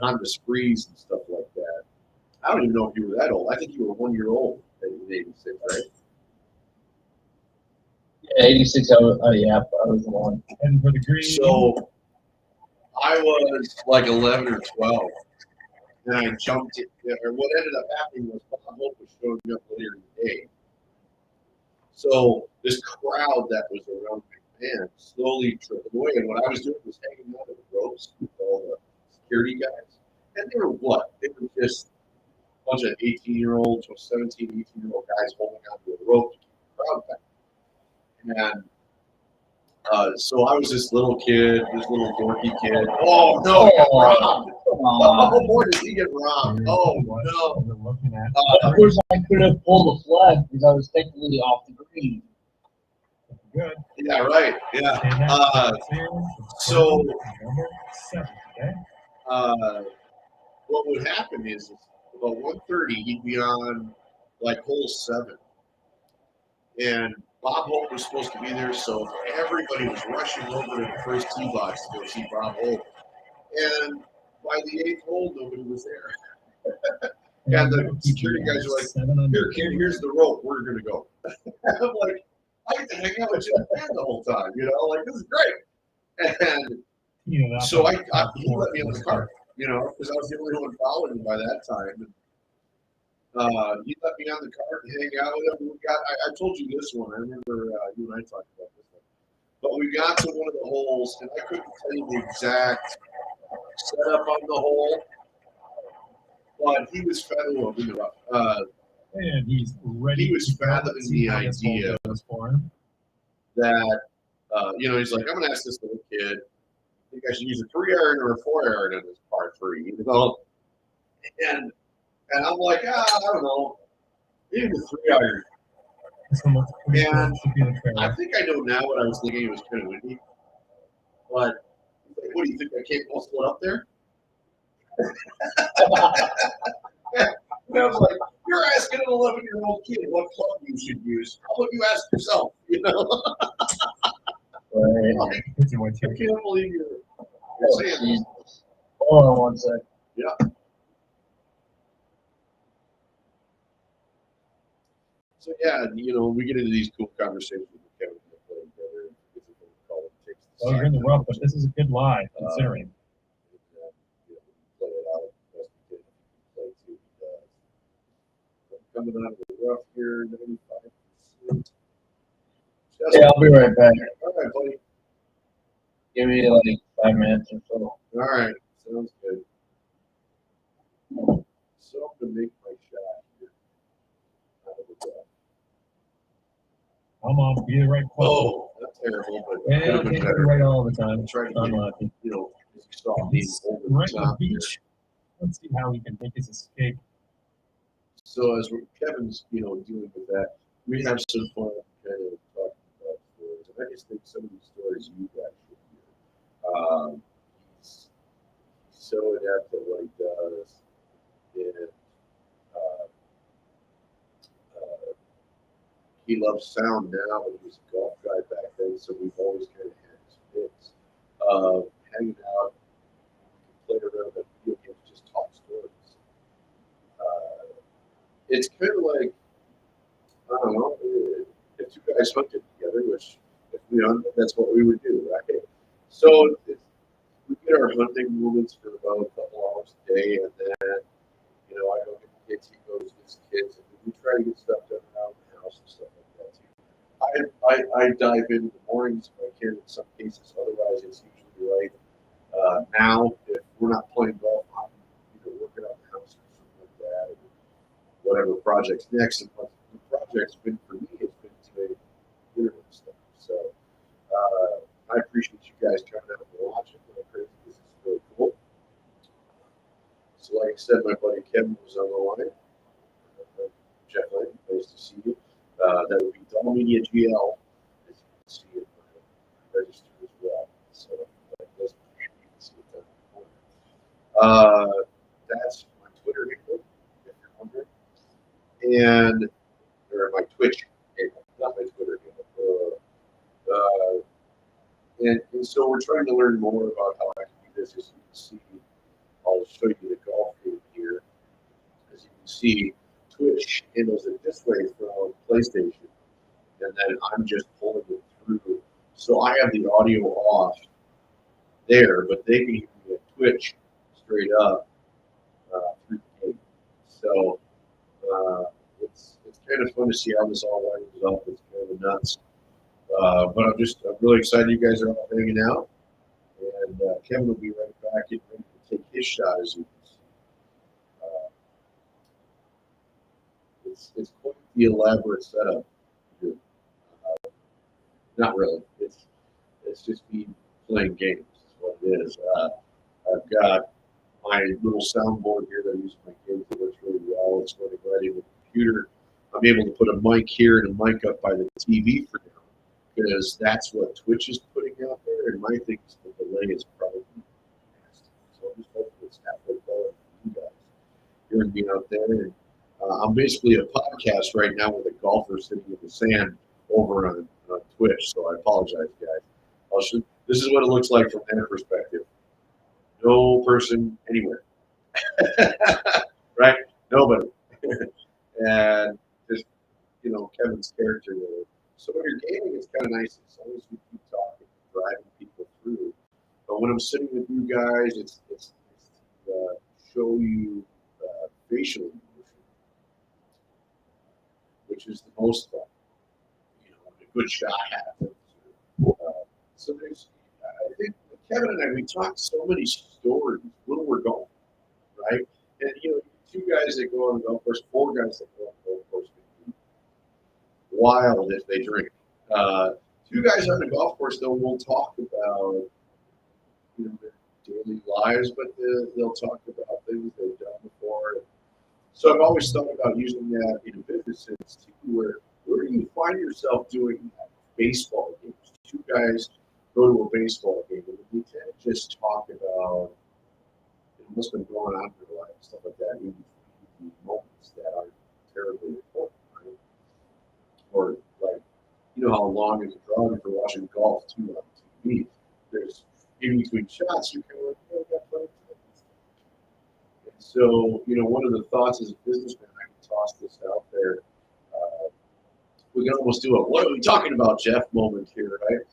Honda Sprees and stuff like that. I don't even know if you were that old. I think you were 1 year old in 86, right?
Yeah, 86. I was the one.
And for the green.
So I was like 11 or 12, and I jumped it. Or what ended up happening was Bob Hope was showing up later in the day. So this crowd that was around McMahon slowly trickled away, and what I was doing was hanging out of the ropes with all the security guys.
And they were what? They were just a bunch of 18-year-olds or 17, 18-year-old guys holding onto a rope to keep the crowd back. And so I was this little kid, this little dorky kid. Oh no, he got robbed! Oh boy, did he get robbed! Oh no!
Of course, I could have pulled a flag because I was technically off the green.
Good.
Yeah, right. Yeah.
And that's
So
number 7, okay?
What would happen is about 1:30, he'd be on like hole 7, and Bob Hope was supposed to be there, so everybody was rushing over to the first tee box to go see Bob Hope. And by the 8th hole, nobody was there. And the security guys are like, "Here, kid, here's the rope. We're gonna go." I'm like, I get to hang out with you the whole time, like this is great. And so he let me on the cart, because I was the only one following him by that time. And, he let me on the cart and hang out with him. I told you this one. I remember you and I talked about this one. But we got to one of the holes, and I couldn't tell you the exact setup on the hole. But he was fathoming the rough.
And he's ready.
He was fathoming the idea that, he's like, I'm going to ask this little kid, I think I should use a 3-iron or a 4-iron on this par 3, And I'm like, I don't know, maybe the 3-iron. And I think I know now what I was thinking. It was kind of windy. But like, what do you think? I can't muscle it up there? And I was like, you're asking an 11-year-old kid what club you should use. How about you ask yourself?
Right.
Like, I can't believe you're saying this.
Hold on one sec.
Yeah. So yeah, we get into these cool conversations with Kevin and brother.
Oh, you're in the rough, but this is a good lie, considering.
Play it out best we can. Play to coming out of the rough here, 95%.
Yeah, I'll be right back.
All right, buddy.
Give me like 5 minutes or so.
All right, sounds good. So I'm gonna make my shot here.
Come on, be the right club.
Oh, that's terrible, but
Yeah,
could have
can't
been
be
better.
right all the time.
Trying to
Unlucky.
as you saw me over the
Right on
top
the
here.
beach. Let's see how he can make his escape.
So as Kevin's, dealing with that, we have some fun kind of talking about stories. And I just think some of these stories you guys should hear. He's so adept at what he does. And he loves sound now, but he was a golf guy back then, so we've always kind of had his fix of hanging out, play around at video games, just talk stories. It's kind of like, I don't know, if two guys hunted together, which if we hunted, that's what we would do, right? So we get our hunting moments for about a couple hours a day, and then, I go get the kids, he goes with his kids, and we try to get stuff done around the house and stuff like that too. I dive in the mornings if I can in some cases, otherwise it's usually right. Now, if we're not playing golf, I'm either working on the house or something like that, or whatever project's next. And what the project's been for me has been to internet stuff. So I appreciate you guys coming out and watching. This is really cool. So like I said, my buddy Kevin was on the line. Geoff Gaming, nice to see you. That would be Doll Media GL, as you can see it registered as well. So that does you can see it down in the corner. That's my Twitter handle, if you're wondering. Or my Twitch handle, not my Twitter handle. And so we're trying to learn more about how I can do this. As you can see, I'll show you the golf game here. As you can see, Twitch handles it this way from PlayStation, and then I'm just pulling it through. So I have the audio off there, but they can hear me at Twitch straight up through the game. So it's kind of fun to see how this all lines up. It's kind of nuts. But I'm really excited you guys are all hanging out. And Kevin will be right back and ready to take his shot as he It's quite the elaborate setup. Here. Not really. It's just me playing games. Is what it is. I've got my little soundboard here that I use for my kids. It works really well. It's running right into the computer. I'm able to put a mic here and a mic up by the TV for now because that's what Twitch is putting out there. And my thing is the delay is probably nasty. So I'm just hoping it's halfway forward for you guys. Hearing me out there. And, I'm basically a podcast right now with a golfer sitting in the sand over on Twitch. So I apologize, guys. This is what it looks like from their perspective. No person anywhere. Right? Nobody. And just, Kevin's character there. So when you're gaming, it's kind of nice as long as we keep talking, driving people through. But when I'm sitting with you guys, it's to show you facial emotion, which is the most fun. A good shot happens. So I think Kevin and I, we talked so many stories when we're going, right? And, 2 guys that go on the golf course, 4 guys that go on the golf course can be wild if they drink. 2 guys on the golf course, though, will talk about, their daily lives, but they'll talk about things they've done before. So I've always thought about using that in a business sense, too, where do you find yourself doing baseball games? 2 guys go to a baseball game, and we tend to just talk about what's been going on in their life, stuff like that, in between moments that aren't terribly important, right? Or like, how long is it drawing for watching golf too on TV? There's in between shots, you're kind of like, oh, I got plenty of time. And so, one of the thoughts as a businessman, I can toss this out there. We can almost do a "What are we talking about, Geoff?" moment here, right?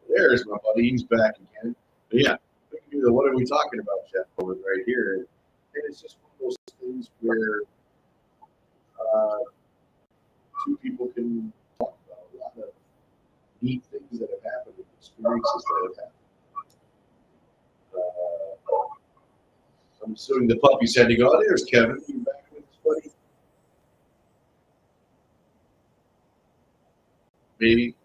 There's my buddy. He's back again. But yeah, we can do the "What are we talking about, Geoff?" moment right here. And it's just one of those things where 2 people can talk about a lot of neat things that have happened and experiences that have happened. I'm assuming the puppies had to go. Oh, there's Kevin. You back with us, buddy? Maybe.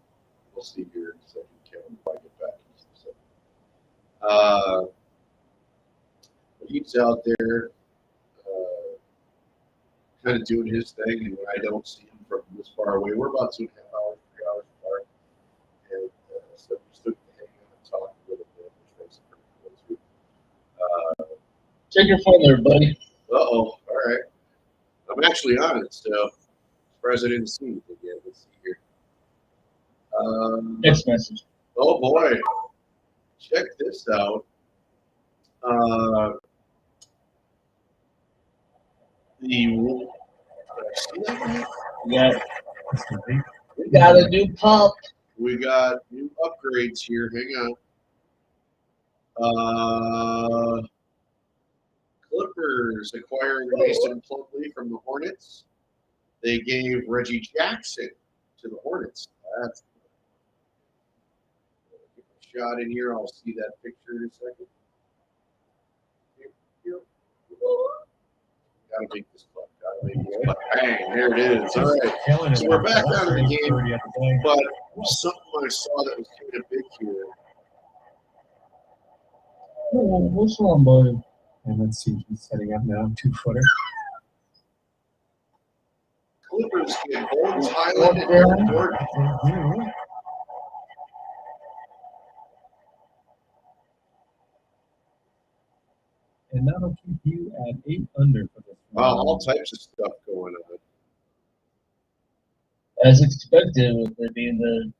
We'll see here in a second, Kevin, if I get back in a second. But he's out there kind of doing his thing, and when I don't see him from this far away, we're about 2.5 hours, 3 hours apart. And so we stood to hang out and talk a little bit, which makes it pretty cool, too.
Check your phone there, buddy.
All right. I'm actually on it, so surprised I didn't see it again. Let's see here.
Text message.
Oh boy, check this out.
We got a new pup.
We got new upgrades here. Hang on. Clippers acquiring Mason Plumlee from the Hornets. They gave Reggie Jackson to the Hornets. That's a shot in here. I'll see that picture in a second. Gotta make this club. Bang, there it is. All right. So we're back out of the game. But something I saw that was kind of big here.
Oh, what's wrong, buddy?
And let's see, he's setting up now, 2-footer.
Clippers get Bones Highland and Aaron Gordon.
And that'll keep you at 8 under for this one.
Wow, all types of stuff going on.
As expected, with it being the,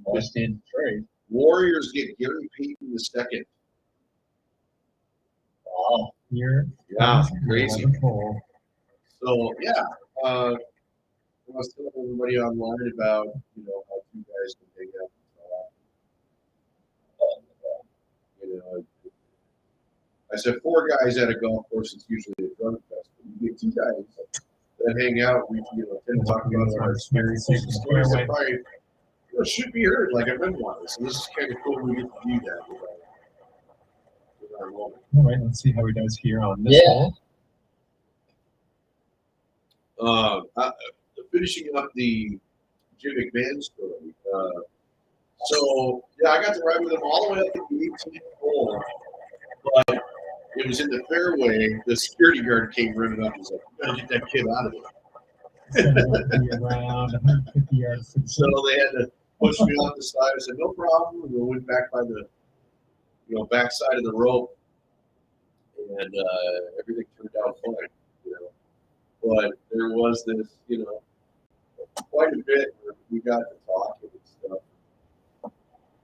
last day of the trade.
Warriors get Gary Payton II.
Wow.
Here.
Yeah, crazy.
Hole.
So, yeah. I was telling everybody online about, how 2 guys can hang out and talk. I said 4 guys at a golf course, it's usually a drug fest. But you get 2 guys that hang out, we tend to talk about our experiences and stories that probably should be heard like a memoir. So this is kind of cool we get to do that without moment.
All right, let's see how he does here on this
Yeah.
hole.
Finishing up the Jim McMahon story. So yeah, I got to ride with him all the way up to the 18th hole, but it was in the fairway. The security guard came running up and was like, "You gotta get that kid out of there."
So that'll be around 150 yards.
So they had to push me off the side. I said, "No problem." And we went back by the back side of the rope, and everything turned out fine. But there was this, quite a bit where we got to talking and stuff.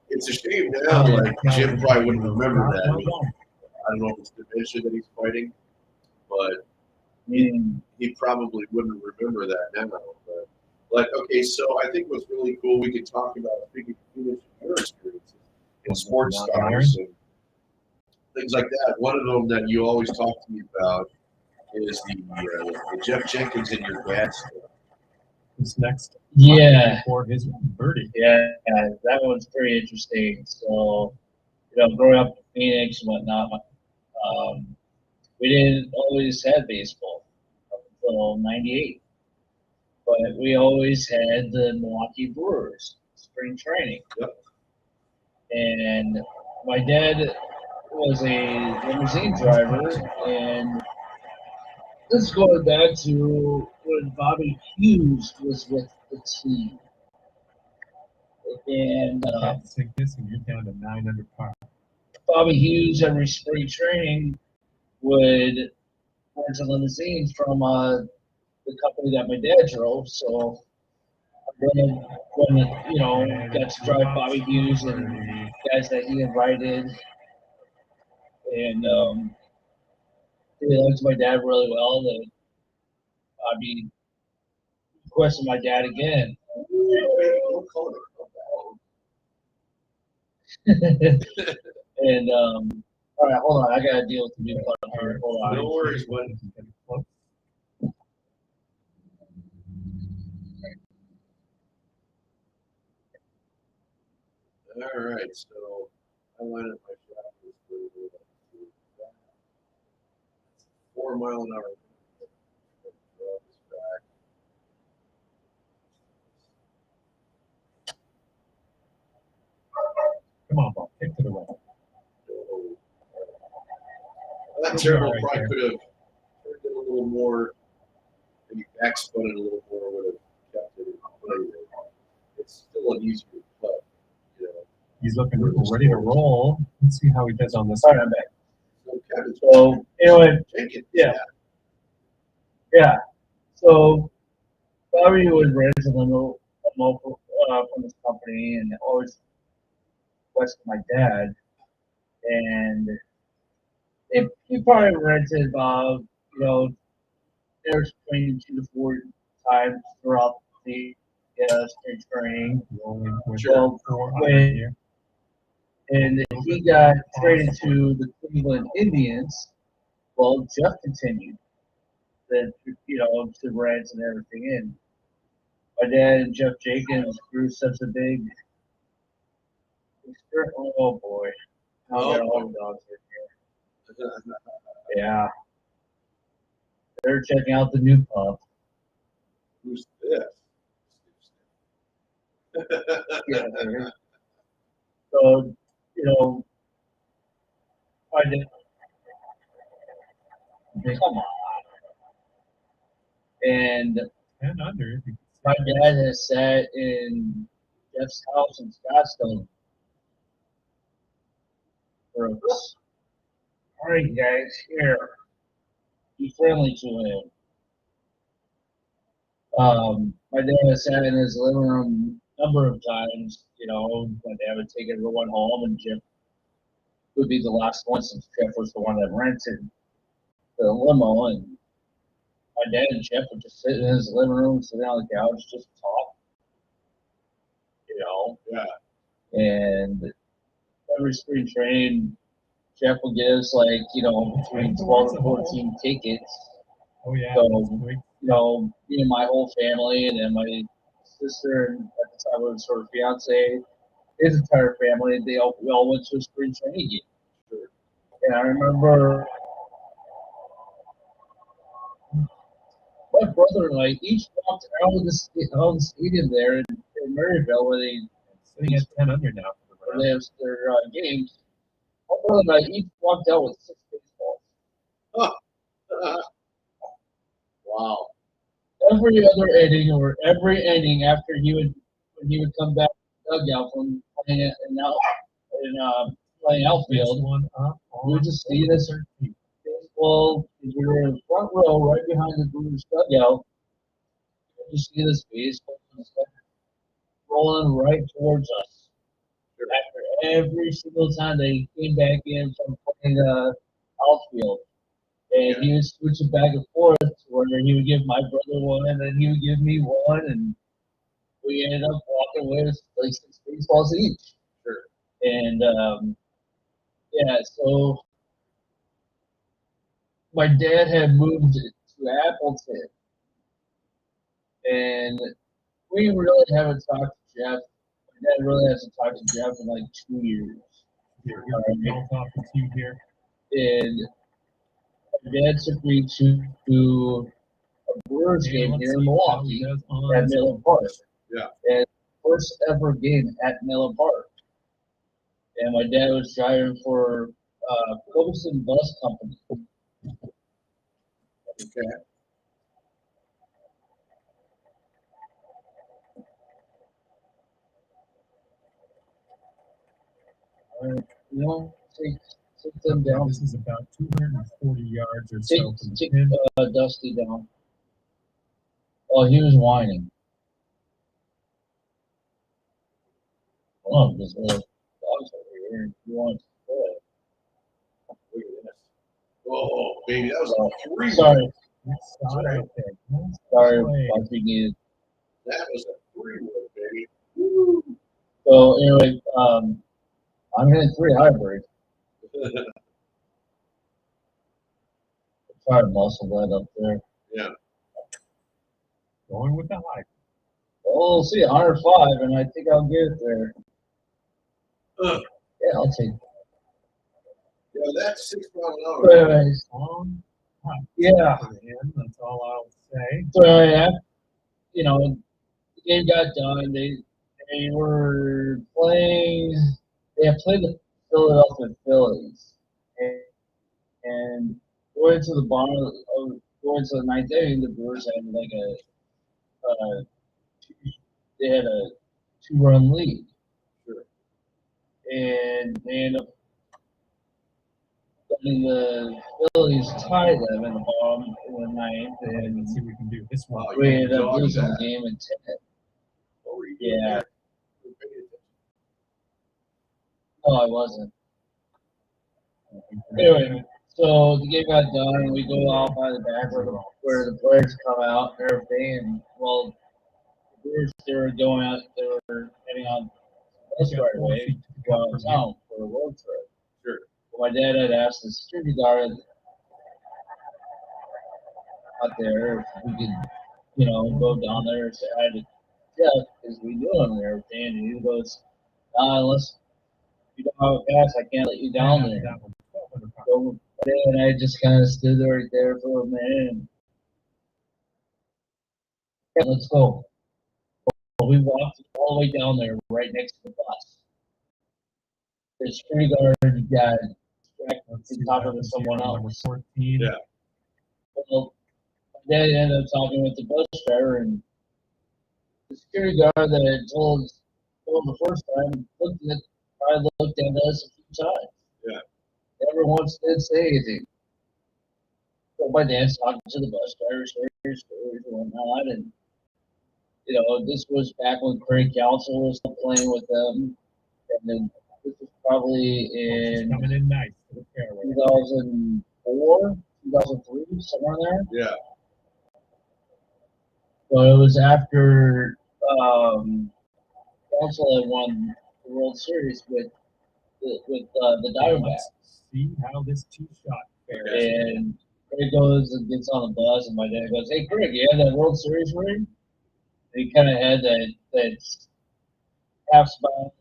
It's a shame now, like Jim probably wouldn't remember that. I don't know if it's dementia that he's fighting, but he probably wouldn't remember that now. But like, okay, so I think what's really cool, we could talk about speaking of your experiences in sports stars and things like that. One of them that you always talk to me about is the Jeff Jenkins and your dad's story.
This next.
Yeah.
For his birdie.
Yeah, that one's pretty interesting. So, growing up in Phoenix and whatnot, we didn't always have baseball up until '98, but we always had the Milwaukee Brewers spring training.
Yep.
And my dad was a limousine driver, and this is going back to when Bobby Hughes was with the team. And
Take this, and you're down to 9 under par.
Bobby Hughes, every spring training, would rent a limousine from the company that my dad drove. So when got to drive Bobby Hughes and guys that he invited, and he liked my dad really well. That requested my dad again. And all right, hold on. I gotta deal with the new part here. Hold on.
No worries, buddy. All right, so I lined up my shot. 4 mile an hour.
Come on, ball. Kick to the right.
That turtle probably could have turned it a little more, maybe back spun it a little more, would have kept it in play. It's still an easier putt.
He's looking ready to roll. Let's see how he does on this.
All right, I'm back.
So,
anyway,
Jenkins,
yeah. So Bobby would rent a limo from this company, and always west of my dad, and he probably rented about there's between 2 to 4 times throughout the spring training. And he got traded to the Cleveland Indians. Well, Jeff continued to rent and everything in. My dad and Geoff Jenkins grew such a big experience. Oh boy. I got all the dogs in here. Yeah. They're checking out the new pup.
Who's this?
Yeah. So, I did. Come on. And
10 under.
my dad has sat in Jeff's house in Scottsdale. Brooks. All right, guys, here. Be friendly to him. My dad has sat in his living room a number of times. My dad would take everyone home, and Jeff would be the last one since Jeff was the one that rented the limo. And my dad and Jeff would just sit in his living room, sit down on the couch, just talk.
Yeah.
And every spring training, Jeff will give us between 12 and 14 tickets.
Oh yeah.
So, me and my whole family, and then my sister, and at the time was her fiance, his entire family, we all went to a spring training game. And I remember my brother and I each walked out of the stadium there in Maryville where they
Sitting at 10 under now for the
where they
round.
have their games. My brother and I each walked out with 6 baseballs.
Wow.
Every other inning or every inning after when he would come back to the dugout from playing playing outfield,
One up
we would just see this baseball. We were in the front row, right behind the Brewers dugout. You would just see this baseball rolling right towards us. After every single time they came back in from playing outfield. And he would switch it back and forth where he would give my brother one and then he would give me one and we ended up walking away with like 6 baseballs each.
Sure.
And yeah, so my dad had moved to Appleton and we really haven't talked to Geoff. My dad really hasn't talked to Geoff in like 2 years.
Here, I'll talk to you here.
And my dad took me to a Brewers game here in Milwaukee at Miller Park.
Yeah.
And first ever game at Miller Park. And my dad was driving for Copeson Bus Company.
Okay.
You know, take them down.
This is about 240 yards or so from the
Take
pin.
Dusty down. Oh, he was whining. Oh, this little dog's over here. He wants to play.
Look at this. Oh, baby, that was a three.
Sorry,
Right there.
sorry,
Play.
if we needed.
That was a 3-wood, baby. Woo.
So anyway, I'm hitting 3 hybrids. Try to muscle that up there.
Yeah.
Going with the high.
Well, we'll see, 105, and I think I'll get it there.
Uh,
Yeah, I'll take it.
yeah, that's 6 miles an hour.
Anyways, yeah.
For him, that's all I'll say.
So yeah, you know, the game got done. They were playing. They had played the Philadelphia Phillies, and going to the bottom of going to the ninth inning, the Brewers had like they had a 2-run lead.
Sure.
And they ended up letting the Phillies tie them in the bottom in the ninth, and
Let's see what we can do. This one.
Wow,
we
you
ended up
dodged
losing the
that.
game in 10.
What were you doing
Yeah.
there? You were paying attention.
No, I wasn't. Anyway, so the game got done, and we go out by the back where the players come out and everything. And well, the Brewers, they were going out, they were heading on the bus right away to go out of town for a road trip.
Sure.
Well, my dad had asked the security guard out there if we could, you know, go down there and say hi to Geoff because we knew him and everything. And he goes, unless you don't have a pass, I can't let you down there.
That one. 1200 pounds.
So, and I just kind of stood right there for a minute and yeah, let's go. Well, we walked all the way down there right next to the bus. The security guard got
Let's see
distracted
what
talking to
happens
someone
here. Number
else.
14.
Yeah.
Well, my dad ended up talking with the bus driver, and the security guard that had told us the first time looked at us a few times.
Yeah.
Never once did say anything. So my dad's talking to the bus driver, stories and whatnot, and you know, this was back when Craig Counsell was still playing with them, and then this was probably
She's
in
coming in nice to the fairway.
2004, 2003, somewhere in there.
Yeah.
So it was after Counsell had won the World Series with the Diamondbacks.
Let's see how this tee shot fares.
And Craig goes and gets on the bus, and my dad goes, "Hey, Craig, you have that World Series ring?" And he kind of had that half smile,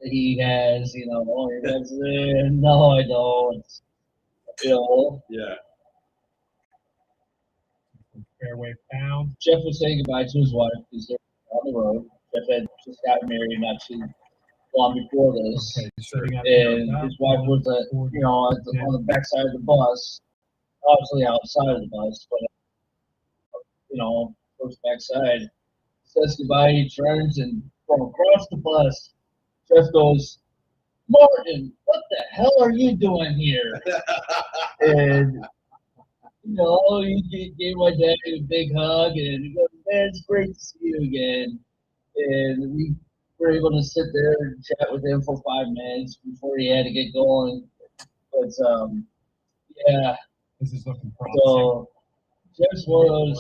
he has, he has it. No, I don't.
Yeah.
Fairway found.
Jeff was saying goodbye to his wife because they're on the road. Jeff had just gotten married not too long before this.
Okay, sitting up here
And
about
his wife was, on the backside of the bus, obviously outside of the bus, but, goes backside, says goodbye, he turns, and from across the bus, Jeff goes, Martin, what the hell are you doing here? And, he gave my dad a big hug, and he goes, man, it's great to see you again. And we were able to sit there and chat with him for 5 minutes before he had to get going. But, yeah.
This is looking promising.
So, Jeff's one of those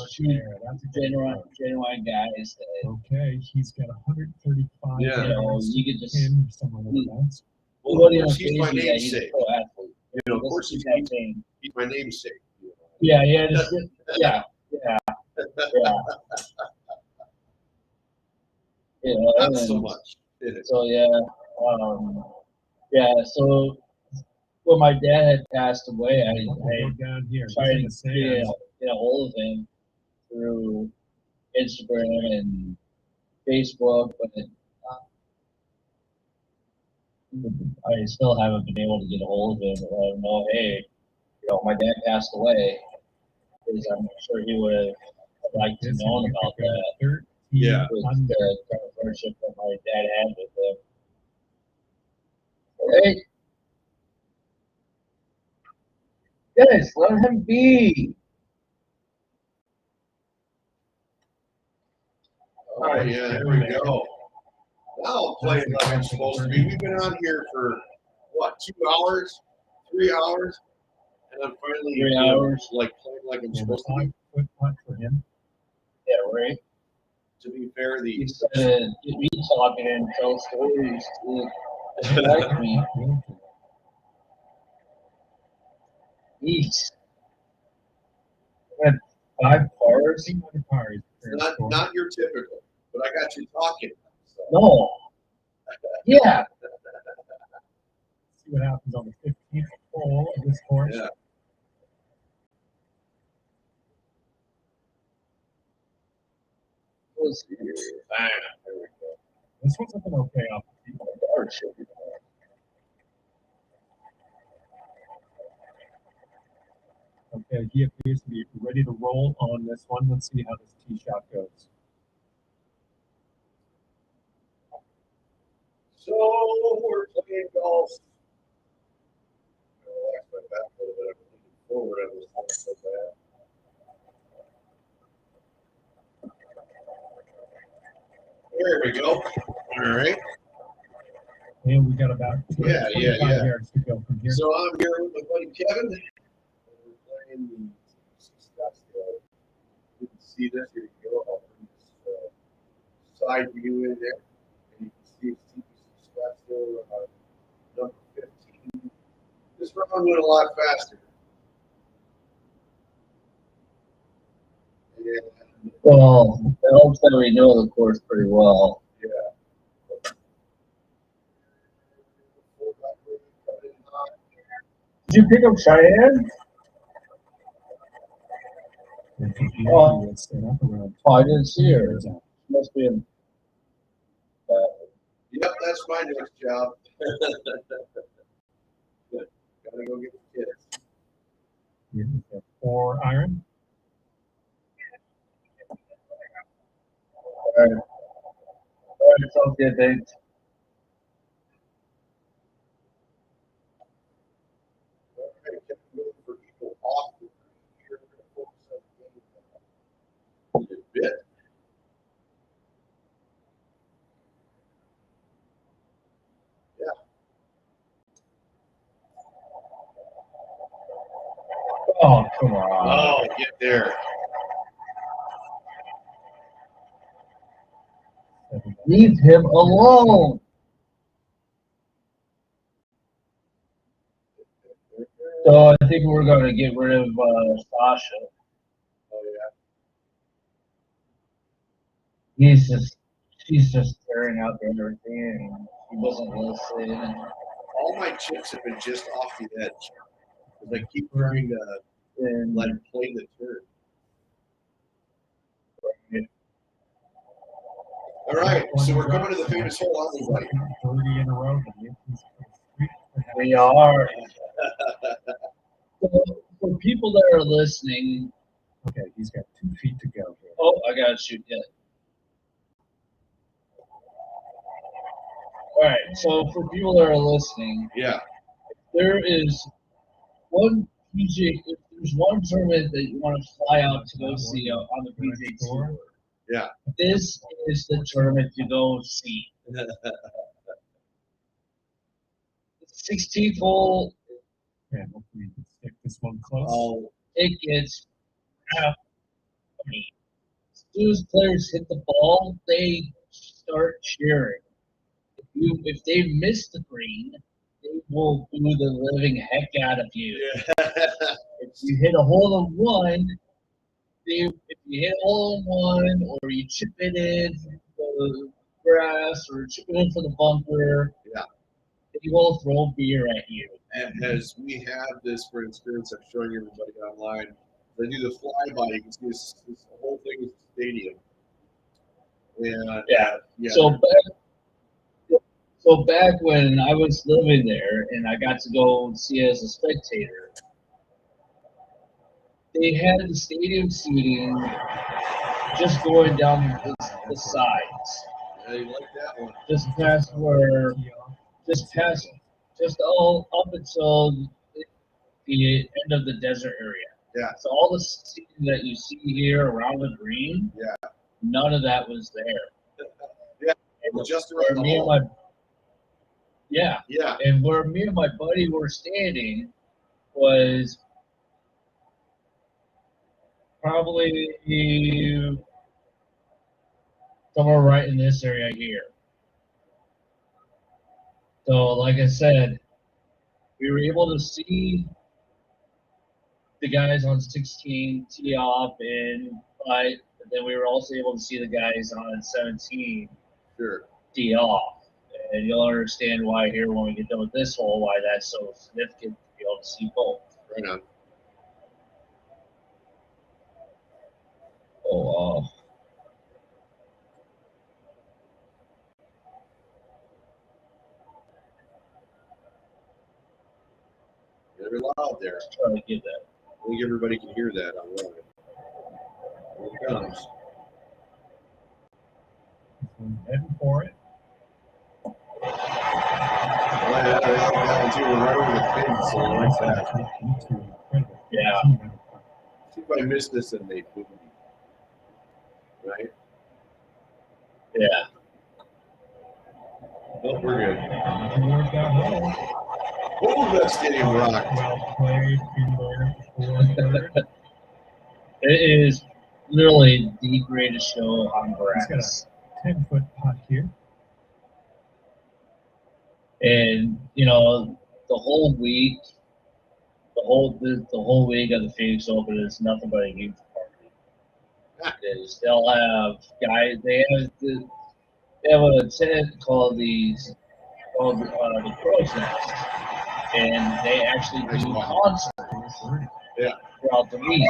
That's a good
genuine guys that,
Okay, he's got 135.
Yeah.
you could just,
Pin somewhere thereabouts.
Well, of course, he's my namesake.
pro athlete.
Of course, he's my namesake.
Yeah, yeah, yeah.
Not so much.
So so when my dad had passed away, I
Down here.
tried
in
to
the sands.
get a hold of him through Instagram and Facebook, but I still haven't been able to get a hold of him and let him know, hey, my dad passed away. Because I'm sure he would have liked to know about that.
Yeah.
With the kind of friendship that my dad had with him. Hey, guys, let him be.
Oh, yeah, there we go. Now I'll play it like I'm supposed to be. We've been on here for, 2 hours? 3 hours? And I'm finally
3 hours.
playing like I'm
Yeah,
supposed to be.
5-foot putt for him.
Yeah, right.
To be fair,
He said, get me talking and tell stories. He like me. Jeez. I had 5 cars.
not your typical, but I got you talking. So.
No. Yeah.
See what happens on the 15th hole of this course.
Yeah.
Let's see here.
Bang. There we go.
This one's looking okay off the tee. Okay, he appears to be ready to roll on this one. Let's see how this tee shot goes.
So we're playing golf. Relax my back a little bit. I'm looking forward. I was not so bad. There we go. All right.
And we got about 25
yeah.
yards to go from here.
So I'm here with my buddy Kevin. We're playing the Scottsdale. You can see this. Here you go. I'll bring this side view in there. And you can see it's TPC Scottsdale number 15. This round went a lot faster. And,
Well, it helps that we know the course pretty well.
yeah.
Did you pick up Cheyenne? Oh, I didn't see her. She must be in.
Yep, that's my next job. Good. Gotta go get the kids.
4 iron.
All right, sounds good, thanks.
Okay, kept moving for people off the here. We're gonna focus on the game a bit. Yeah.
Oh, come on.
Oh, get there.
Leave him alone. So I think we're going to get rid of Sasha.
Oh yeah.
She's just carrying out the other thing, and he wasn't listening.
All my chips have been just off the edge because I keep trying to like play the turn. All right, so we're coming to the famous hole, aren't we, buddy?
30 in a row.
We are. For people that are listening,
Okay, he's got 2 feet to go here.
oh, I gotta shoot it. All right, so for people that are listening,
Yeah.
there is one PJ. If there's one tournament that you want to fly out to go see on the PJ Tour,
Yeah.
this is the tournament to go see. 16th hole,
Yeah, hopefully you can stick this one close.
Oh,
it gets half. I mean, as soon as players hit the ball, they start cheering. If they miss the green, they will boo the living heck out of you.
yeah.
If you hit a hole in one, if you hit a hole in one, or you chip it in for the grass, or chip it in for the bunker,
Yeah.
they will throw beer at you.
And as we have this for experience, I'm showing everybody online. They do the flyby. You can see this whole thing is a stadium. And
Yeah.
yeah.
So back when I was living there and I got to go see it as a spectator, they had the stadium seating just going down the sides,
I like that one.
just past all up until the end of the desert area.
Yeah.
So all the seating that you see here around the green,
Yeah.
none of that was there.
Yeah.
And
Just
where
around the
me and
hole.
my yeah.
Yeah.
And where me and my buddy were standing was probably somewhere right in this area here. So, like I said, we were able to see the guys on 16 tee off and fight, but then we were also able to see the guys on 17
Sure.
tee off. And you'll understand why here when we get done with this hole, why that's so significant to be able to see both.
Right on.
Oh,
Very loud there.
trying to get that.
I think everybody can hear that online. Here it comes.
Heading for it.
Oh, yeah, they like that one too. We're right over the pin, so I like that.
Yeah.
See if I missed this and they put me. Right?
Yeah.
Oh, we're good.
Towards that hole.
Oh, that stadium rocked.
Well played.
It is literally the greatest show on
He's got
grass.
a 10-foot putt here.
And the whole week, the whole week of the Phoenix Open is nothing but a huge party. Because they'll have guys. They have a tent called the Crow's Nest, and they actually do concerts throughout the week.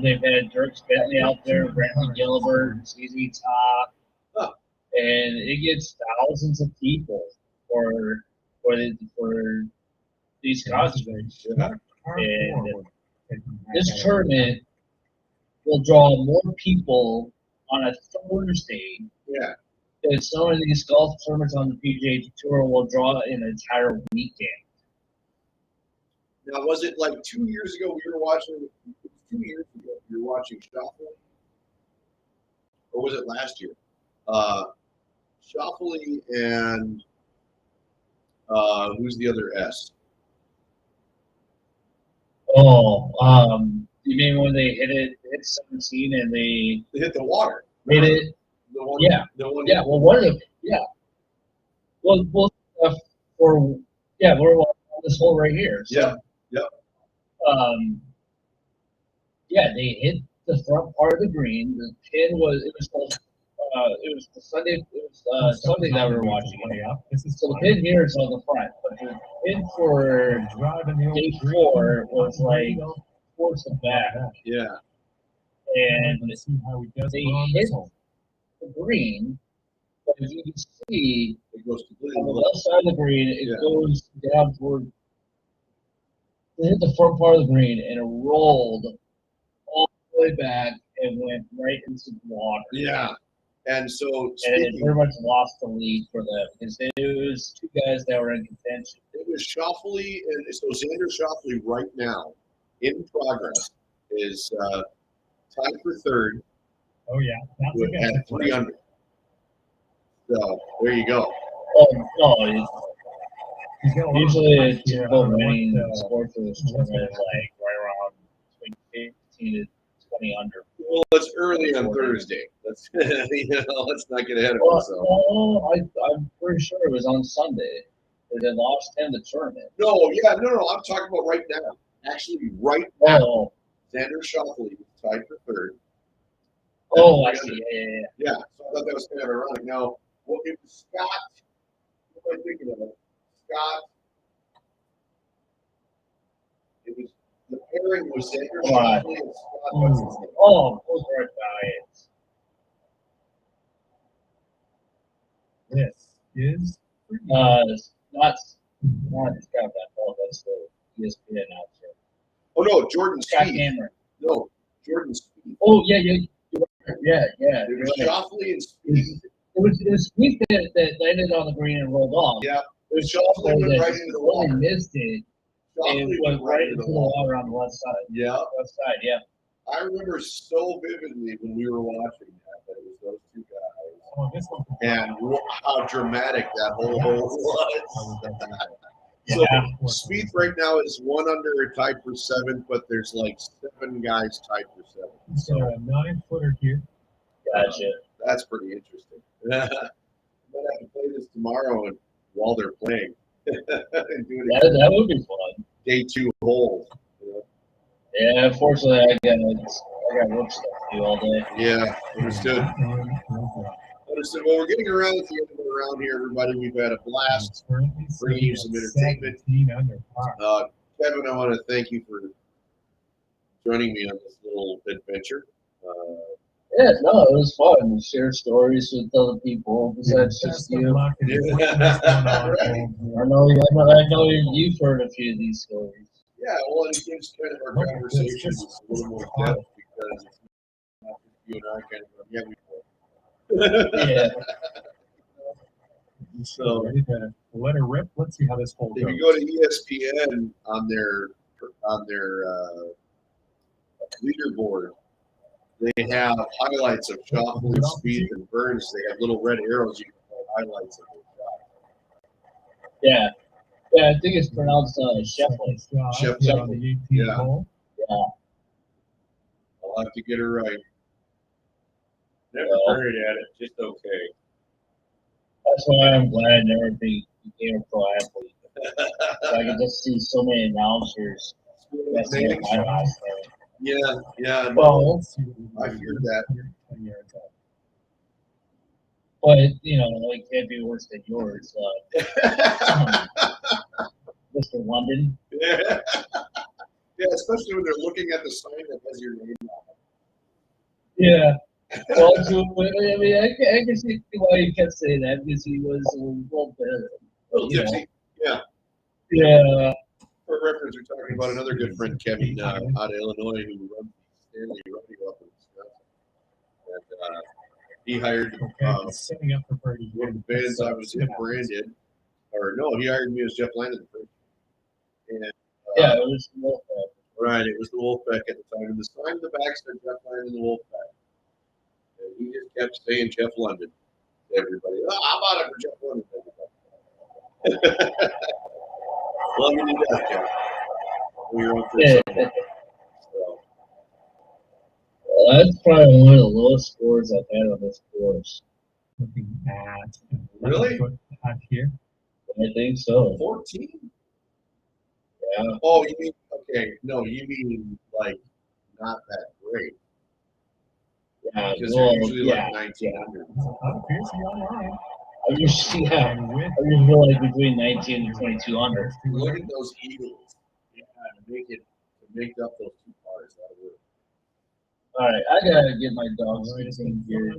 They've had Dirk Bentley out there, Brantley Gilbert, ZZ Top, and it gets thousands of people for these concerts. And this tournament will draw more people on a Thursday
Yeah.
than some of these golf tournaments on the PGA Tour will draw an entire weekend.
Now, was it like 2 years ago we were watching? 2 years ago we were watching Schauffele, or was it last year? Schauffele and who's the other S?
You mean when they hit 17 and they
They hit the water.
made it?
The one,
Yeah.
The one.
Yeah. Well, one of them. Yeah. Well, we're on this hole right here. So,
Yeah. Yep.
Yeah, they hit the front part of the green. The pin was it was the Sunday Sunday that we were watching it. So the pin here is on the front, but the pin for day 4 was like towards the back,
Yeah.
and
Let's see how he does
they
on
hit
this hole.
the green. But as you can see,
It goes completely
on the left side of the green, it
Yeah.
goes down toward. It hit the front part of the green and it rolled all the way back and went right into the water.
Yeah. And so
And it
speaking,
pretty much lost the lead for them because it was 2 guys that were in contention.
it was Shoffley, and so Xander Shoffley right now in progress is tied for third
Oh yeah, that's a
with
good
at 3 under. So there you go.
No,
He's got a little
usually
back
a
here. I
typical
don't know what,
winning score for this
what's
tournament is
gonna
like right around between 15 to 20 under.
Well, it's early on Thursday. Let's let's not get ahead of
Well,
ourselves.
no, I'm pretty sure it was on Sunday. They lost 10 the tournament.
No, yeah, no. I'm talking about right now. Actually, right now,
Oh,
Xander Shoffley is tied for third.
I see. Yeah.
Yeah, so I thought that was kind of ironic. Now, well, it was Scott. What am I thinking of? Scott. It was the pairing was Xander
Right.
Shoffley and Scott. What's his name?
Oh, those are Italians.
This is
Not Scott Van that's the ESPN announcer.
Oh no, Jordan
Scott
Spieth.
Cameron.
No, Jordan Spieth.
Oh, yeah. Yeah.
It was
Right.
Shoffley and Spieth.
It was Smith that landed on the green and rolled off.
Yeah,
It was
Shoffley went
that
right into the
totally
water.
missed it and
Shoffley
went right into the water on the left side.
Yeah,
Left side, yeah.
I remember so vividly when we were watching that it was those two guys,
oh, this one.
and how dramatic that whole hole was. So
Yeah.
Spieth right now is 1 under, tied for 7th, but there's like 7 guys tied for 7th.
He's got
So
a 9-footer here.
Gotcha.
that's pretty interesting. I might have to play this tomorrow and while they're playing and do it again.
That would be fun.
Day 2 hole. You know?
Yeah, unfortunately, I got work stuff to do all day.
Yeah, understood. Understood. Well, we're getting around at the end of the round here, everybody. We've had a blast. Bringing you some entertainment.
Under par.
Kevin, I want to thank you for joining me on this little adventure.
Yeah, no, it was fun to share stories with other people besides just you.
Right.
I know you've heard a few of these stories.
Yeah, well, it gives kind of our conversations a little more depth because it's not just you and I kind of yeah,
Yeah.
So ready to let her rip. Let's see how this hole
if
goes.
you go to ESPN on their leaderboard, they have highlights of Shoffley, Spieth, and Burns. They have little red arrows you can pull highlights of their shot.
Yeah, I think it's pronounced Sheffley.
Sheffley.
On the 18th
Yeah.
hole.
Yeah.
I'll have to get her right.
Never
Well.
great at it, just okay.
That's why I'm glad I never became a pro athlete. I can just see so many announcers messing with my eyes.
Yeah, yeah.
Well,
Let's see what we
I
do.
hear that.
10 yards out.
but it can't be worse than yours, Mr. London.
Yeah. Yeah, especially when they're looking at the sign that has your name on it.
Yeah. Well, I mean, I can see why you kept saying that because he was a little bit.
A little tipsy. Yeah.
Yeah.
For reference, we're talking about another good friend, Kevin, out of Illinois, who runs the Stanley Running up in Wisconsin. And he hired
Okay, he's setting up for birdie.
one of the bands I was in, Brandon. Or no, he hired me as Jeff Landon first. And
Yeah, it was Wolfpack.
right, it was the Wolfpack at the time. And the sign in the back said Jeff Landon, the Wolfpack. And he just kept saying Jeff London to everybody. Oh, how about it for Jeff London? Love you to death, Jeff. We're on for
Yeah.
something. So,
Well, that's probably one of the lowest scores I've had on this course.
Looking at
Really?
11-foot putt here.
I think so.
14?
Yeah.
Oh, you mean, okay. No, you mean like not that great.
because
well,
they're usually
yeah,
like 1900.
Oh, Pierce, you online?
I usually feel like between 19 and 2200.
Look at those Eagles. Yeah, to make up those two cars. That would.
All right, I gotta get my dogs eating here.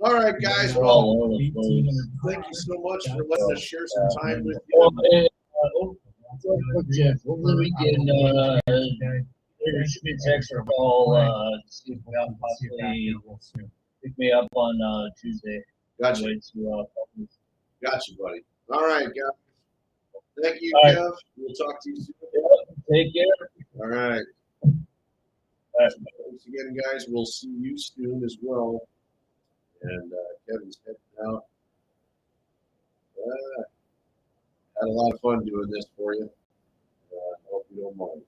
All right, guys.
They're
Well,
all over the place.
thank you so much for letting us share some time with you.
And, real quick, Jeff, hopefully we can shoot me a text or call see if we can possibly pick me up on Tuesday.
Gotcha. Gotcha, buddy. All right, guys. Thank you,
All right.
Geoff. We'll talk to you soon.
Take care.
All right.
All right.
Thanks again, guys. We'll see you soon as well. And Kevin's heading out. Had a lot of fun doing this for you. Hope you don't mind.